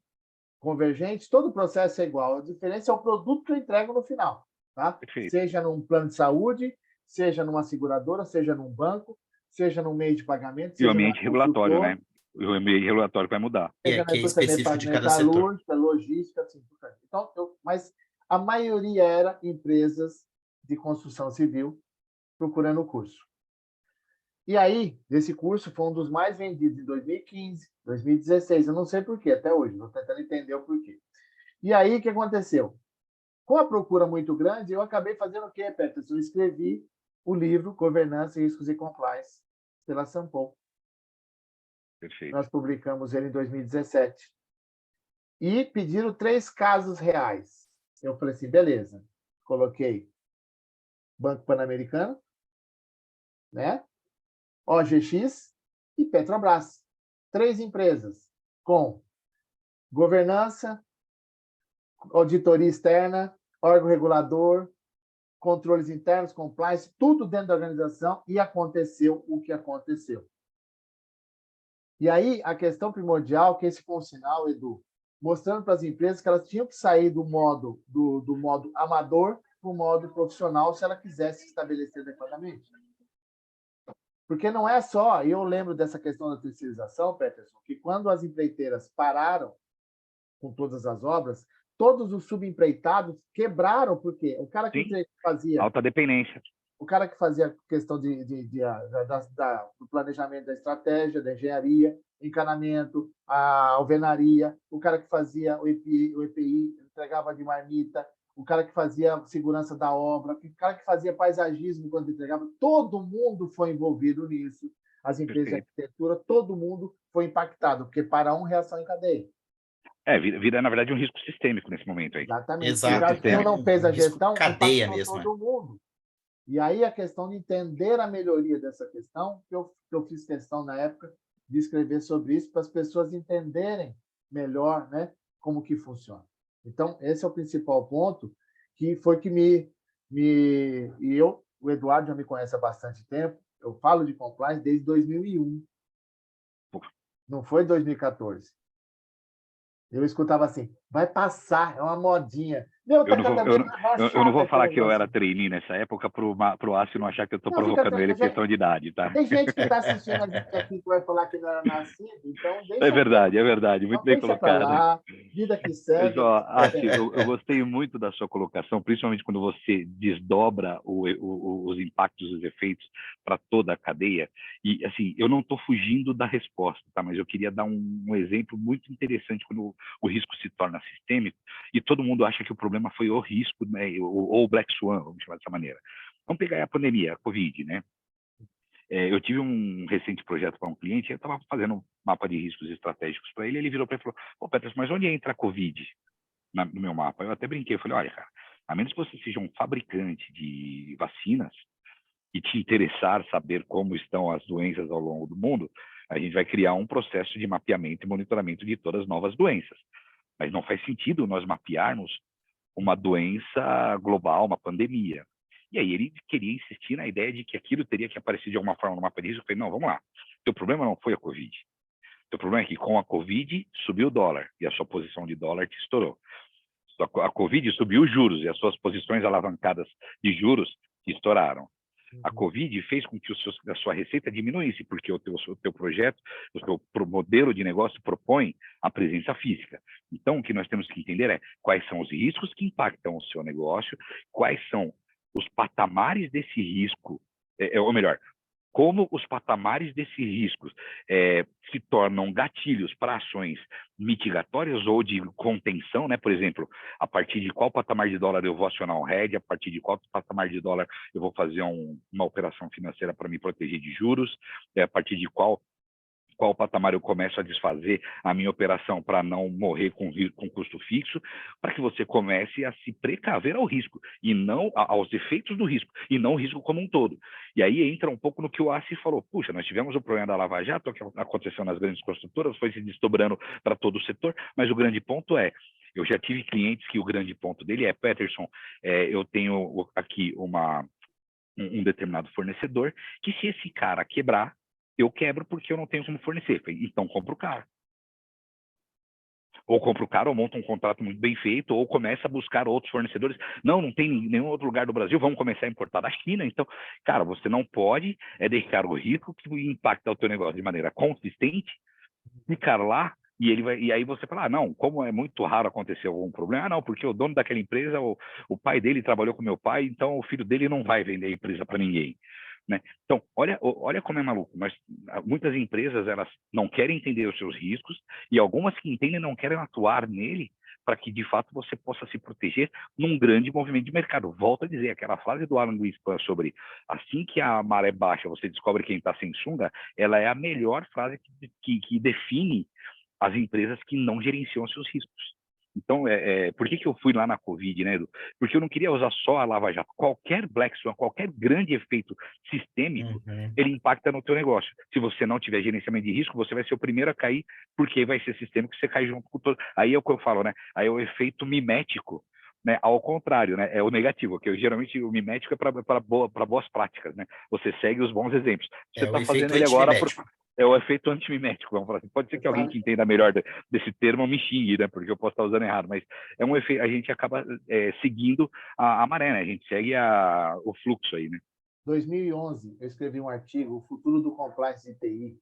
convergentes, todo o processo é igual. A diferença é o produto que eu entrego no final. Tá? Perfeito. Seja num plano de saúde, seja numa seguradora, seja num banco, seja num meio de pagamento, E o seja na ambiente regulatório, construtora, né? O ambiente regulatório vai mudar. seja na que é indústria específico de cada setor. metalúrgica, logística, assim por diante. Então, mas a maioria era empresas de construção civil procurando o curso. E aí, esse curso foi um dos mais vendidos em 2015, 2016. Eu não sei por quê, até hoje. Estou tentando entender o porquê. E aí, o que aconteceu? Com a procura muito grande, eu acabei fazendo o quê, Peterson? Eu escrevi o livro Governança, Riscos e Compliance, pela Sampol. Perfeito. Nós publicamos ele em 2017. E pediram 3 casos reais. Eu falei assim, beleza. Coloquei Banco Pan-Americano, né? OGX e Petrobras. 3 empresas com governança, auditoria externa, órgão regulador, controles internos, compliance, tudo dentro da organização, e aconteceu o que aconteceu. E aí, a questão primordial, que esse foi um sinal, Edu, mostrando para as empresas que elas tinham que sair do modo amador para o modo profissional se ela quisesse se estabelecer adequadamente. Porque não é só, eu lembro dessa questão da terceirização, Peterson, que quando as empreiteiras pararam com todas as obras, todos os subempreitados quebraram, porque o cara que Sim. fazia Alta dependência. o cara que fazia questão do planejamento da estratégia, da engenharia, encanamento, a alvenaria, o cara que fazia o EPI, entregava de marmita, o cara que fazia segurança da obra, o cara que fazia paisagismo quando entregava, todo mundo foi envolvido nisso. As empresas Perfeito. de arquitetura, todo mundo foi impactado, porque para reação em cadeia. Vira, na verdade, um risco sistêmico nesse momento aí. Exatamente. Exato. Se eu não fez a Risco gestão, cadeia impactou mesmo. todo mundo. E aí a questão de entender a melhoria dessa questão, que eu fiz questão na época de escrever sobre isso, para as pessoas entenderem melhor, né, como que funciona. Então, esse é o principal ponto, que foi que o Eduardo já me conhece há bastante tempo, eu falo de compliance desde 2001, não foi 2014. Eu escutava assim, vai passar, é uma modinha. Meu, Eu tá não vou, cada vez mais eu não chato vou aquele falar que eu negócio. era trainee nessa época pro Ácio não achar que eu estou Não, fica provocando ele tranquilo. questão de idade, tá? Tem gente que está assistindo a gente aqui que vai falar que não era nascido, então É verdade, muito não, bem deixa para colocado. lá, vida que Mas, segue. ó, Ácio, eu gostei muito da sua colocação, principalmente quando você desdobra os impactos, os efeitos para toda a cadeia. E, assim, eu não estou fugindo da resposta, tá? Mas eu queria dar um exemplo muito interessante quando o risco se torna sistêmico e todo mundo acha que o problema foi o risco, né? Ou o Black Swan, vamos chamar dessa maneira. Vamos pegar a pandemia, a Covid, né? Eu tive um recente projeto para um cliente, eu estava fazendo um mapa de riscos estratégicos para ele, ele virou para mim e falou, pô, Petros, mas onde entra a Covid no meu mapa? Eu até brinquei, eu falei, olha, cara, a menos que você seja um fabricante de vacinas e te interessar saber como estão as doenças ao longo do mundo, a gente vai criar um processo de mapeamento e monitoramento de todas as novas doenças. Mas não faz sentido nós mapearmos uma doença global, uma pandemia. E aí ele queria insistir na ideia de que aquilo teria que aparecer de alguma forma no mapa de risco. Eu falei, não, vamos lá. Teu problema não foi a Covid. Teu problema é que com a Covid subiu o dólar e a sua posição de dólar te estourou. A Covid subiu os juros e as suas posições alavancadas de juros te estouraram. A Covid fez com que a sua receita diminuísse, porque o teu projeto, o teu modelo de negócio propõe a presença física. Então, o que nós temos que entender é quais são os riscos que impactam o seu negócio, quais são os patamares desse risco, ou melhor, como os patamares desses riscos se tornam gatilhos para ações mitigatórias ou de contenção, né? Por exemplo, a partir de qual patamar de dólar eu vou acionar um hedge, a partir de qual patamar de dólar eu vou fazer uma operação financeira para me proteger de juros, a partir de qual patamar eu começo a desfazer a minha operação para não morrer com custo fixo, para que você comece a se precaver ao risco, e não aos efeitos do risco, e não o risco como um todo. E aí entra um pouco no que o Assi falou, puxa, nós tivemos o problema da Lava Jato, que aconteceu nas grandes construtoras, foi se desdobrando para todo o setor, mas o grande ponto é, eu já tive clientes que o grande ponto dele é, Peterson, eu tenho aqui um determinado fornecedor, que se esse cara quebrar, eu quebro porque eu não tenho como fornecer. Então, compro caro. Ou compro caro, ou monta um contrato muito bem feito, ou começa a buscar outros fornecedores. Não tem nenhum outro lugar do Brasil, vamos começar a importar da China. Então, cara, você não pode deixar o risco que impacta o teu negócio de maneira consistente, ficar lá, e aí você fala, não, como é muito raro acontecer algum problema, não, porque o dono daquela empresa, o pai dele trabalhou com meu pai, então o filho dele não vai vender a empresa para ninguém. Né? Então, olha como é maluco, mas muitas empresas elas não querem entender os seus riscos e algumas que entendem não querem atuar nele para que, de fato, você possa se proteger num grande movimento de mercado. Volto a dizer, aquela frase do Alan Greenspan sobre assim que a maré baixa, você descobre quem está sem sunga, ela é a melhor frase que define as empresas que não gerenciam seus riscos. Então, por que eu fui lá na Covid, né, Edu? Porque eu não queria usar só a Lava Jato. Qualquer Black Swan, qualquer grande efeito sistêmico, ele impacta no teu negócio. Se você não tiver gerenciamento de risco, você vai ser o primeiro a cair, porque vai ser sistêmico, você cai junto com todo. Aí é o que eu falo, né? Aí é o efeito mimético, né? Ao contrário, né? É o negativo, que geralmente o mimético é para boas práticas, né? Você segue os bons exemplos. Você está fazendo ele agora é o efeito antimimético, vamos falar assim. Pode ser que alguém que entenda melhor desse termo me xingue, né? Porque eu posso estar usando errado, mas é um efeito, a gente acaba seguindo a maré, né? A gente segue o fluxo aí, né? 2011, eu escrevi um artigo, O Futuro do Compliance de TI,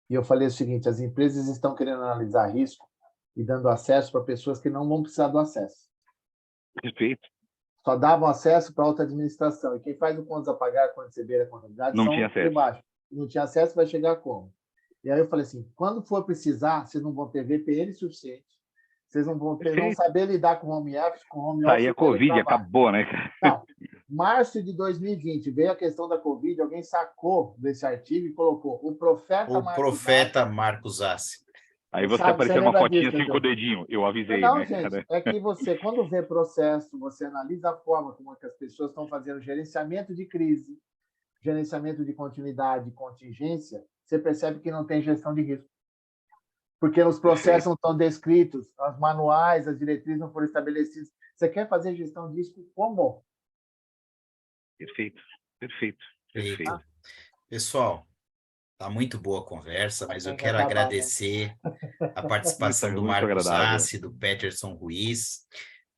e eu falei o seguinte, as empresas estão querendo analisar risco e dando acesso para pessoas que não vão precisar do acesso. Perfeito. Só davam acesso para a alta administração, e quem faz o contas a pagar quando receber a contabilidade não são tinha acesso. de baixo. Não tinha acesso, vai chegar como? E aí eu falei assim, quando for precisar, vocês não vão ter VPN suficiente, vocês não vão saber lidar com home office, Aí a Covid acabou, né? Não, março de 2020, veio a questão da Covid, alguém sacou desse artigo e colocou o profeta Marcos Assi. Aí você apareceu uma fotinha assim com o dedinho, eu avisei, não, né? Gente, é que você, quando vê processo, você analisa a forma como as pessoas estão fazendo gerenciamento de crise, gerenciamento de continuidade, contingência, você percebe que não tem gestão de risco. porque os processos não estão descritos, os manuais, as diretrizes não foram estabelecidas. Você quer fazer gestão disso como? Perfeito, perfeito, Eita. perfeito. Pessoal, tá muito boa a conversa, mas eu Tem que quero acabar, né? agradecer a participação do Muito Marcos agradável. Assi, do Peterson Ruiz.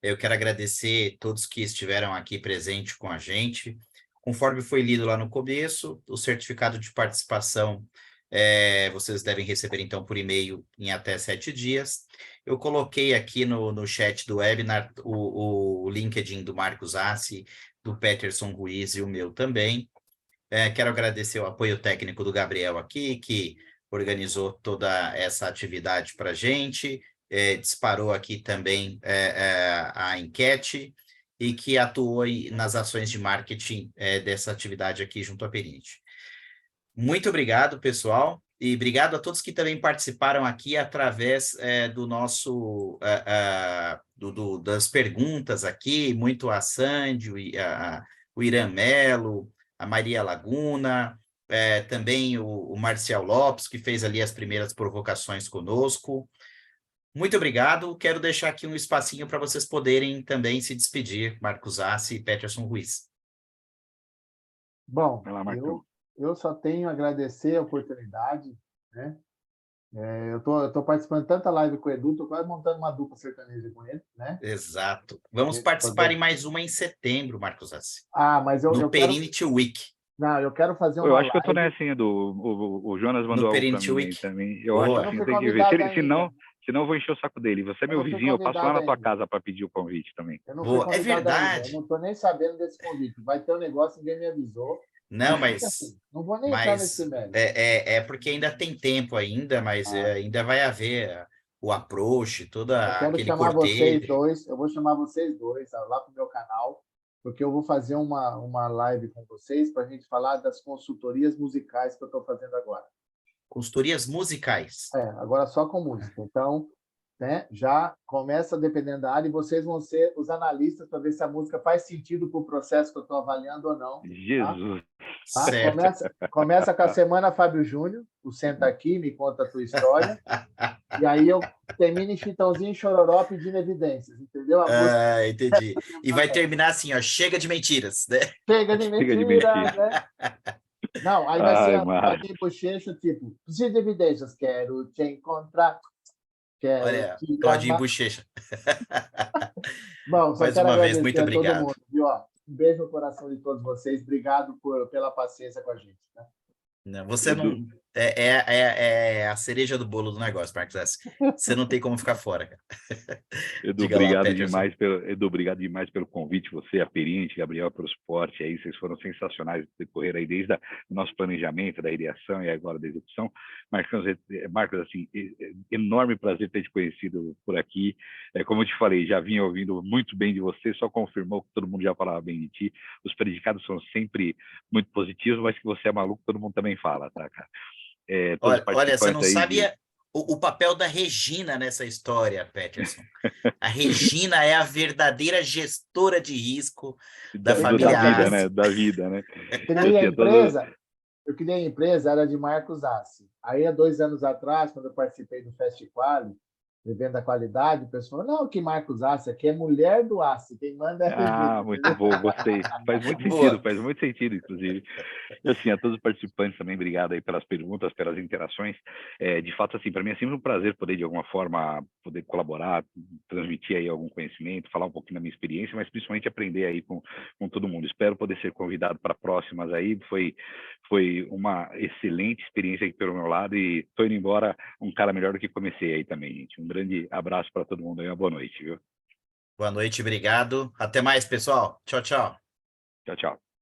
Eu quero agradecer todos que estiveram aqui presentes com a gente. Conforme foi lido lá no começo, o certificado de participação vocês devem receber, então, por e-mail em até 7 dias. Eu coloquei aqui no chat do webinar o LinkedIn do Marcos Assi, do Peterson Ruiz e o meu também. Quero agradecer o apoio técnico do Gabriel aqui, que organizou toda essa atividade para a gente, disparou aqui também a enquete e que atuou nas ações de marketing dessa atividade aqui junto à Perinit. Muito obrigado, pessoal, e obrigado a todos que também participaram aqui através do nosso das perguntas aqui, muito a Sandy, o Irã Melo, a Maria Laguna, também o Marcial Lopes, que fez ali as primeiras provocações conosco. Muito obrigado. Quero deixar aqui um espacinho para vocês poderem também se despedir, Marcos Assi e Peterson Ruiz. Bom, Vai lá, Marcão. eu só tenho a agradecer a oportunidade, né? Eu tô participando de tanta live com o Edu, estou quase montando uma dupla sertaneja com ele, né? Exato. Vamos Gente, participar poder- em mais uma em setembro, Marcos Assi. mas No eu quero. Perinity Week. Não, eu quero fazer Eu uma acho que eu tô live. nessa, Edu. O Jonas mandou No algo para Perinity mim aí Week. também. Eu Boa. acho Eu não assim, fui eu tenho que ver. convidado Se não, ainda. eu vou encher o saco dele. Você é Eu meu não fui vizinho, eu passo lá convidado na tua ainda. casa para pedir o convite também. Eu não fui Boa. É convidado ainda. Eu verdade. não estou nem sabendo desse convite. Vai ter um negócio, ninguém me avisou. Não, Fica mas assim, não vou nem entrar nesse mérito. é porque ainda tem tempo ainda, mas ainda vai haver o approach, todo Eu quero aquele chamar vocês cortejo. dois. Eu vou chamar vocês dois lá para o meu canal, porque eu vou fazer uma live com vocês para a gente falar das consultorias musicais que eu estou fazendo agora. Consultorias musicais. Agora só com música. Então, né, já começa dependendo da área e vocês vão ser os analistas para ver se a música faz sentido para o processo que eu estou avaliando ou não. Jesus. Tá? Certo. Começa com a semana Fábio Júnior, o Senta Aqui, me conta a tua história. E aí eu termino em Chitãozinho e Chororó pedindo evidências, entendeu? A música Entendi. E vai terminar assim, ó, chega de mentiras, né? chega de Chega de mentira, mentira. né? Não, aí vai ser Ai, a Márcio. Claudinho Bochecha, tipo, preciso de evidências, quero te encontrar, quero Olha, te Claudinho amar. Bochecha. Bom, só Mais quero uma vez, agradecer muito a todo obrigado. mundo, viu? Ó, um beijo no coração de todos vocês, obrigado pela paciência com a gente. Né? Não, você Edu. não... É a cereja do bolo do negócio, Marcos Assi. Você não tem como ficar fora, cara. Edu, Diga lá, obrigado Peterson. demais pelo convite, você, a Perinit, Gabriel, pelo suporte aí, vocês foram sensacionais no decorrer aí, desde o nosso planejamento, da ideação e agora da execução. Marcos, assim, enorme prazer ter te conhecido por aqui. Como eu te falei, já vinha ouvindo muito bem de você, só confirmou que todo mundo já falava bem de ti. Os predicados são sempre muito positivos, mas que você é maluco, todo mundo também fala, tá, cara? Todos os Olha, você participantes não aí sabe o papel da Regina nessa história, Peterson. A Regina é a verdadeira gestora de risco da família vida, Assi. né? Da vida, né? Eu criei a empresa, era de Marcos Assi. Aí, há 2 anos atrás, quando eu participei do Festival, vivendo a qualidade, o pessoal falou, não, que Marcos Assi, aqui é mulher do Assi, quem manda é a Regina. Muito bom, gostei. Faz muito sentido, inclusive. E, assim, a todos os participantes também, obrigado aí pelas perguntas, pelas interações. De fato, assim, para mim é sempre um prazer poder, de alguma forma, poder colaborar, transmitir aí algum conhecimento, falar um pouquinho da minha experiência, mas principalmente aprender aí com todo mundo. Espero poder ser convidado para próximas aí. Foi uma excelente experiência aqui pelo meu lado e estou indo embora um cara melhor do que comecei aí também, gente. Um grande abraço para todo mundo aí, uma boa noite, viu? Boa noite, obrigado. Até mais, pessoal. Tchau, tchau. Tchau, tchau.